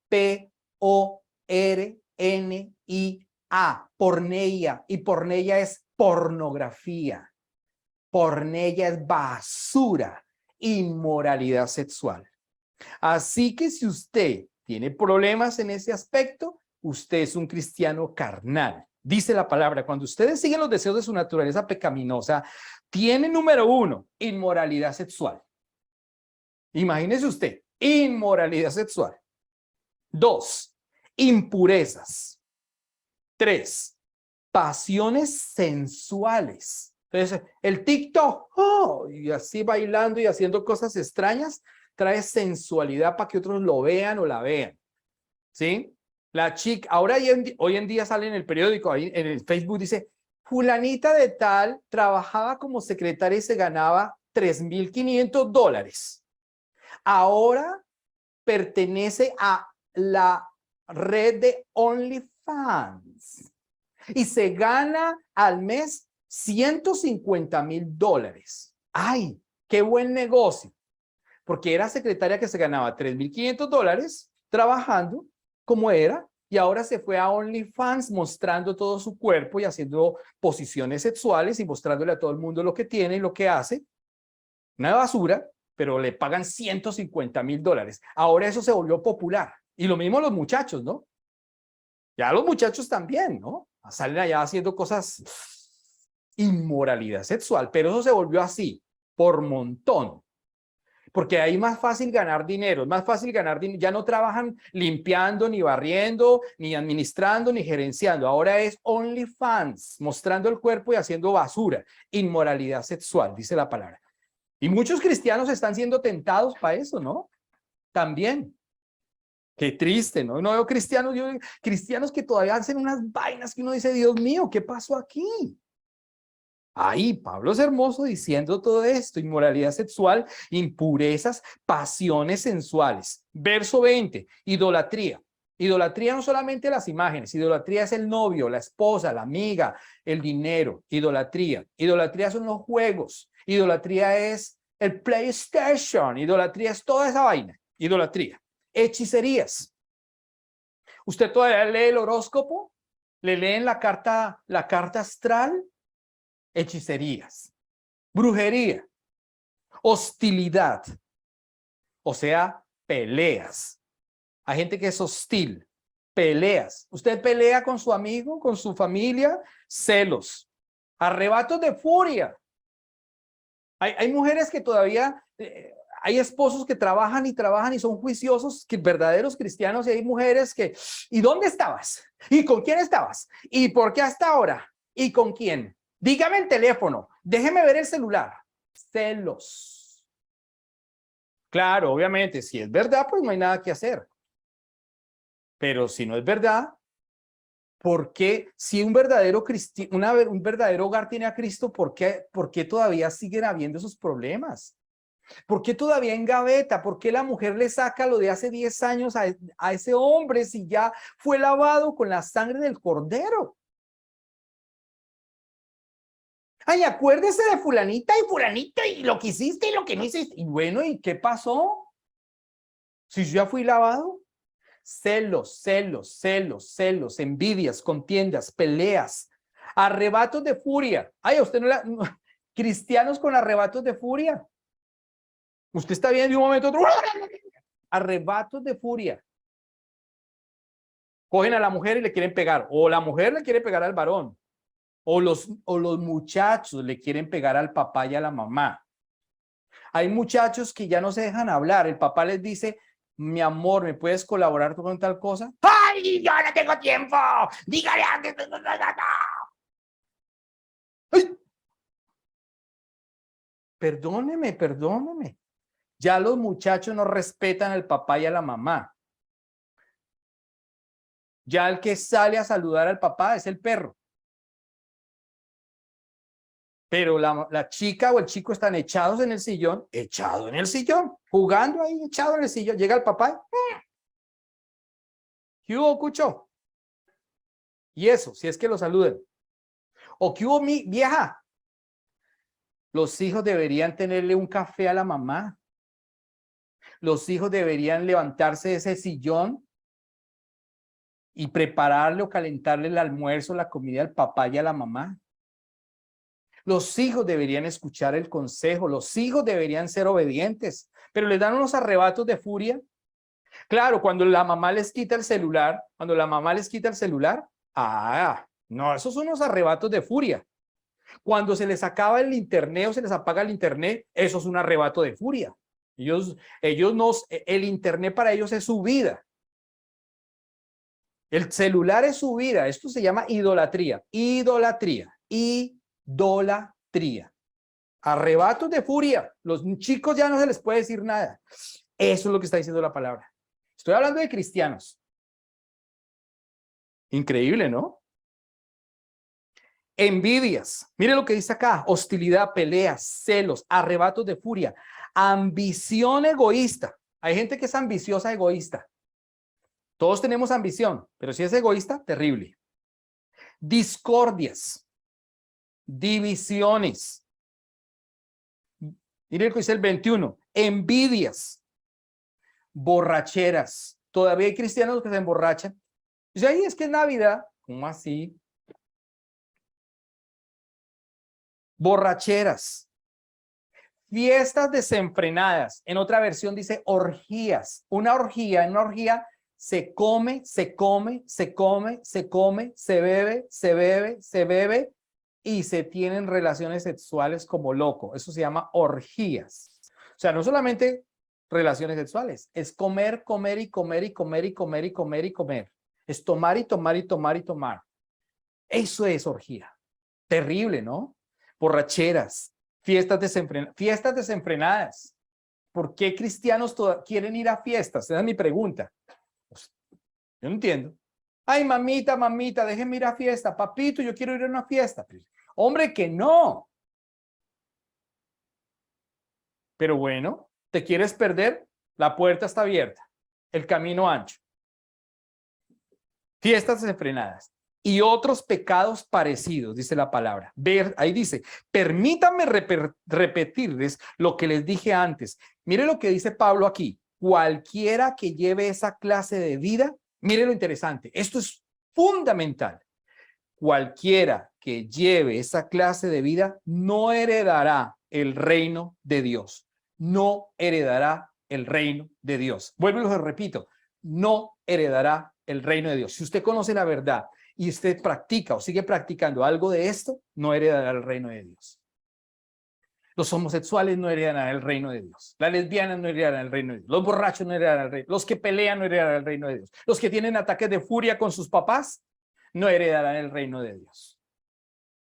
[SPEAKER 1] P-O-R-N-I-A. Porneia. Y porneia es pornografía. Porneia es basura. Inmoralidad sexual. Así que si usted tiene problemas en ese aspecto, usted es un cristiano carnal. Dice la palabra, cuando ustedes siguen los deseos de su naturaleza pecaminosa, tiene número 1, inmoralidad sexual. Imagínese usted, inmoralidad sexual. 2, impurezas. 3, pasiones sensuales. Entonces, el TikTok, y así bailando y haciendo cosas extrañas, trae sensualidad para que otros lo vean o la vean. ¿Sí? La chica, ahora hoy en día sale en el periódico, ahí en el Facebook dice, fulanita de tal trabajaba como secretaria y se ganaba $3,500. Ahora pertenece a la red de OnlyFans y se gana al mes $150,000. ¡Ay, qué buen negocio! Porque era secretaria que se ganaba $3,500 trabajando como era, y ahora se fue a OnlyFans mostrando todo su cuerpo y haciendo posiciones sexuales y mostrándole a todo el mundo lo que tiene y lo que hace. Una basura, pero le pagan $150,000. Ahora eso se volvió popular. Y lo mismo los muchachos, ¿no? Ya los muchachos también, ¿no? Salen allá haciendo cosas, inmoralidad sexual, pero eso se volvió así, por montón. Porque ahí es más fácil ganar dinero, es más fácil ganar dinero. Ya no trabajan limpiando, ni barriendo, ni administrando, ni gerenciando. Ahora es OnlyFans, mostrando el cuerpo y haciendo basura. Inmoralidad sexual, dice la palabra. Y muchos cristianos están siendo tentados para eso, ¿no? También. Qué triste, ¿no? No veo cristianos que todavía hacen unas vainas que uno dice, Dios mío, ¿qué pasó aquí? Ahí, Pablo es hermoso diciendo todo esto, inmoralidad sexual, impurezas, pasiones sensuales. Verso 20, idolatría. Idolatría no solamente las imágenes, idolatría es el novio, la esposa, la amiga, el dinero, idolatría. Idolatría son los juegos, idolatría es el PlayStation, idolatría es toda esa vaina, idolatría. Hechicerías. ¿Usted todavía lee el horóscopo? ¿Le leen la carta astral? Hechicerías, brujería, hostilidad, o sea, peleas. Hay gente que es hostil, peleas. Usted pelea con su amigo, con su familia, celos, arrebatos de furia. Hay mujeres que todavía, hay esposos que trabajan y son juiciosos, que verdaderos cristianos, y hay mujeres que, ¿y dónde estabas? ¿Y con quién estabas? ¿Y por qué hasta ahora? ¿Y con quién? Dígame el teléfono, déjeme ver el celular. Celos. Claro, obviamente, si es verdad, pues no hay nada que hacer. Pero si no es verdad, ¿Por qué si un verdadero un verdadero hogar tiene a Cristo, por qué todavía siguen habiendo esos problemas? ¿Por qué todavía engaveta? ¿Por qué la mujer le saca lo de hace 10 años a ese hombre si ya fue lavado con la sangre del cordero? Ay, acuérdese de fulanita y fulanita y lo que hiciste y lo que no hiciste. Y bueno, ¿y qué pasó? Si yo ya fui lavado. Celos, celos, celos, celos, envidias, contiendas, peleas, arrebatos de furia. Ay, a usted cristianos con arrebatos de furia. Usted está viendo de un momento a otro, arrebatos de furia. Cogen a la mujer y le quieren pegar, o la mujer le quiere pegar al varón, o los muchachos le quieren pegar al papá y a la mamá. Hay muchachos que ya no se dejan hablar. El papá les dice, mi amor, ¿me puedes colaborar con tal cosa? ¡Ay, yo no tengo tiempo! ¡Dígale antes! ¡Ay! Perdóneme, perdóneme. Ya los muchachos no respetan al papá y a la mamá. Ya el que sale a saludar al papá es el perro. Pero la chica o el chico están echados en el sillón, jugando ahí, echado en el sillón. Llega el papá. ¿Qué hubo, Cucho? Y eso, si es que lo saluden. ¿O qué hubo, mi vieja? Los hijos deberían tenerle un café a la mamá. Los hijos deberían levantarse de ese sillón y prepararle o calentarle el almuerzo, la comida al papá y a la mamá. Los hijos deberían escuchar el consejo, los hijos deberían ser obedientes, pero les dan unos arrebatos de furia. Claro, cuando la mamá les quita el celular, no, esos son unos arrebatos de furia. Cuando se les acaba el internet o se les apaga el internet, eso es un arrebato de furia. El internet para ellos es su vida. El celular es su vida. Esto se llama idolatría. Idolatría. Idolatría. Arrebatos de furia. Los chicos ya no se les puede decir nada. Eso es lo que está diciendo la palabra. Estoy hablando de cristianos. Increíble, ¿no? Envidias. Mire lo que dice acá. Hostilidad, peleas, celos, arrebatos de furia, ambición egoísta. Hay gente que es ambiciosa, egoísta. Todos tenemos ambición, pero si es egoísta, terrible. Discordias, divisiones. Mire lo que dice el 21. Envidias, borracheras. Todavía hay cristianos que se emborrachan. Dice, ahí es que es Navidad. ¿Cómo así? Borracheras. Fiestas desenfrenadas. En otra versión dice orgías. En una orgía se come, se come, se come, se come, se bebe, se bebe, se bebe y se tienen relaciones sexuales como loco. Eso se llama orgías. O sea, no solamente relaciones sexuales, es comer, comer y comer y comer y comer y comer y comer. Es tomar y tomar y tomar y tomar. Eso es orgía. Terrible, ¿no? Borracheras, fiestas desenfrenadas. ¿Por qué cristianos quieren ir a fiestas? Esa es mi pregunta. Pues, yo no entiendo. Ay, mamita, mamita, déjeme ir a fiesta. Papito, yo quiero ir a una fiesta. Pues, hombre, que no. Pero bueno, ¿te quieres perder? La puerta está abierta. El camino ancho. Fiestas desenfrenadas. Y otros pecados parecidos, dice la palabra. Ahí dice, permítanme repetirles lo que les dije antes. Mire lo que dice Pablo aquí. Cualquiera que lleve esa clase de vida, mire lo interesante, esto es fundamental. Cualquiera que lleve esa clase de vida no heredará el reino de Dios. No heredará el reino de Dios. Vuelvo y lo repito, no heredará el reino de Dios. Si usted conoce la verdad y usted practica o sigue practicando algo de esto, no heredará el reino de Dios. Los homosexuales no heredarán el reino de Dios. Las lesbianas no heredarán el reino de Dios. Los borrachos no heredarán el reino. Los que pelean no heredarán el reino de Dios. Los que tienen ataques de furia con sus papás no heredarán el reino de Dios.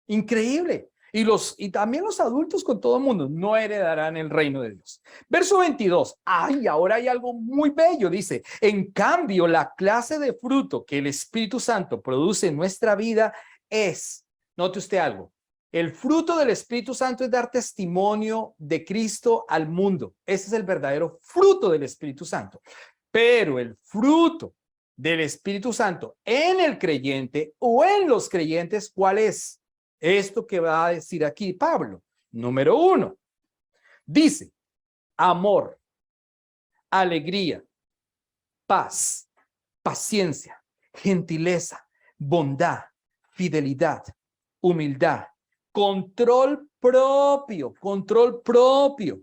[SPEAKER 1] Increíble. Y también los adultos con todo el mundo no heredarán el reino de Dios. Verso 22. Ay, ahora hay algo muy bello. Dice, en cambio, la clase de fruto que el Espíritu Santo produce en nuestra vida es, note usted algo, el fruto del Espíritu Santo es dar testimonio de Cristo al mundo. Ese es el verdadero fruto del Espíritu Santo. Pero el fruto del Espíritu Santo en el creyente o en los creyentes, ¿cuál es? Esto que va a decir aquí Pablo. Número 1, dice amor, alegría, paz, paciencia, gentileza, bondad, fidelidad, humildad, control propio, control propio.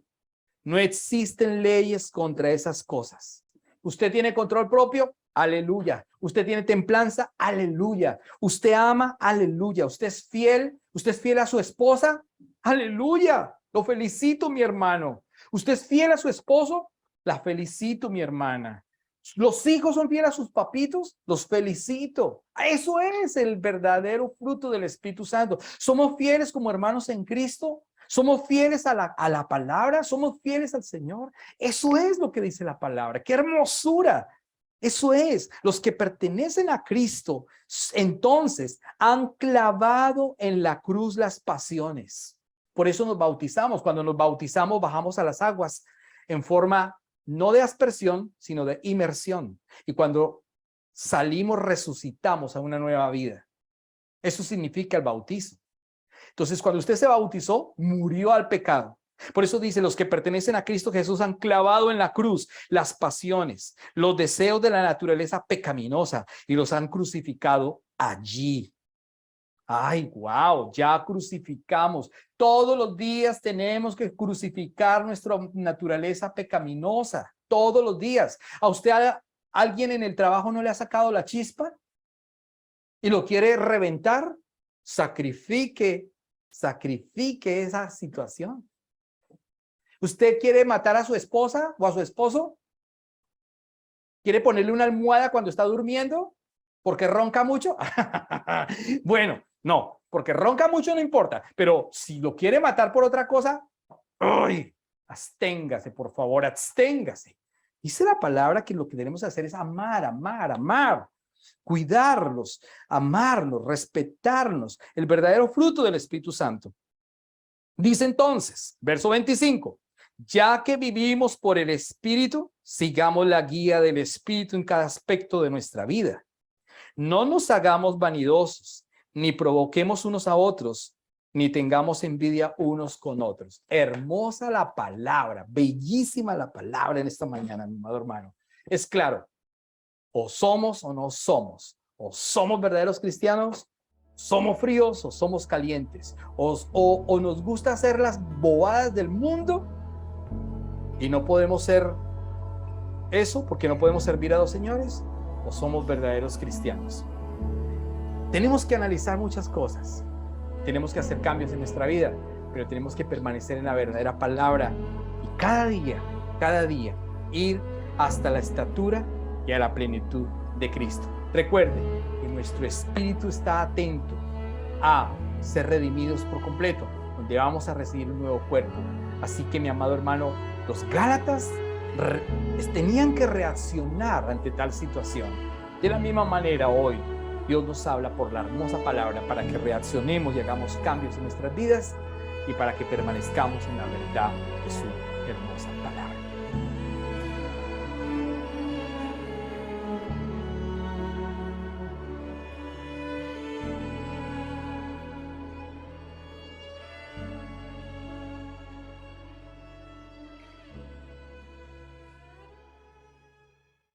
[SPEAKER 1] No existen leyes contra esas cosas. ¿Usted tiene control propio? Aleluya. ¿Usted tiene templanza? Aleluya. ¿Usted ama? Aleluya. ¿Usted es fiel a su esposa? Aleluya. Lo felicito, mi hermano. ¿Usted es fiel a su esposo? La felicito, mi hermana. ¿Los hijos son fieles a sus papitos? Los felicito. Eso es el verdadero fruto del Espíritu Santo. ¿Somos fieles como hermanos en Cristo? ¿Somos fieles a la palabra? ¿Somos fieles al Señor? Eso es lo que dice la palabra. ¡Qué hermosura! Eso es, los que pertenecen a Cristo, entonces han clavado en la cruz las pasiones. Por eso nos bautizamos. Cuando nos bautizamos, bajamos a las aguas en forma no de aspersión, sino de inmersión. Y cuando salimos, resucitamos a una nueva vida. Eso significa el bautizo. Entonces, cuando usted se bautizó, murió al pecado. Por eso dice, los que pertenecen a Cristo Jesús han clavado en la cruz las pasiones, los deseos de la naturaleza pecaminosa y los han crucificado allí. Ay, wow, ya crucificamos. Todos los días tenemos que crucificar nuestra naturaleza pecaminosa. Todos los días. ¿A usted alguien en el trabajo no le ha sacado la chispa y lo quiere reventar? Sacrifique esa situación. ¿Usted quiere matar a su esposa o a su esposo? ¿Quiere ponerle una almohada cuando está durmiendo? ¿Porque ronca mucho? Bueno, no, porque ronca mucho no importa, pero si lo quiere matar por otra cosa, ¡ay! Absténgase, por favor, absténgase. Dice la palabra que lo que tenemos que hacer es amar, amar, amar, cuidarlos, amarlos, respetarnos, el verdadero fruto del Espíritu Santo. Dice entonces, verso 25, ya que vivimos por el Espíritu, sigamos la guía del Espíritu en cada aspecto de nuestra vida. No nos hagamos vanidosos, ni provoquemos unos a otros, ni tengamos envidia unos con otros. Hermosa la palabra, bellísima la palabra en esta mañana, mi amado hermano. Es claro, o somos o no somos, o somos verdaderos cristianos, somos fríos o somos calientes, o nos gusta hacer las bobadas del mundo y no podemos ser eso porque no podemos servir a dos señores, o somos verdaderos cristianos. Tenemos que analizar muchas cosas, tenemos que hacer cambios en nuestra vida, pero tenemos que permanecer en la verdadera palabra y cada día ir hasta la estatura y a la plenitud de Cristo. Recuerde que nuestro espíritu está atento a ser redimidos por completo, donde vamos a recibir un nuevo cuerpo. Así que, mi amado hermano, los Gálatas tenían que reaccionar ante tal situación. De la misma manera, hoy Dios nos habla por la hermosa palabra para que reaccionemos y hagamos cambios en nuestras vidas y para que permanezcamos en la verdad de su hermosa palabra.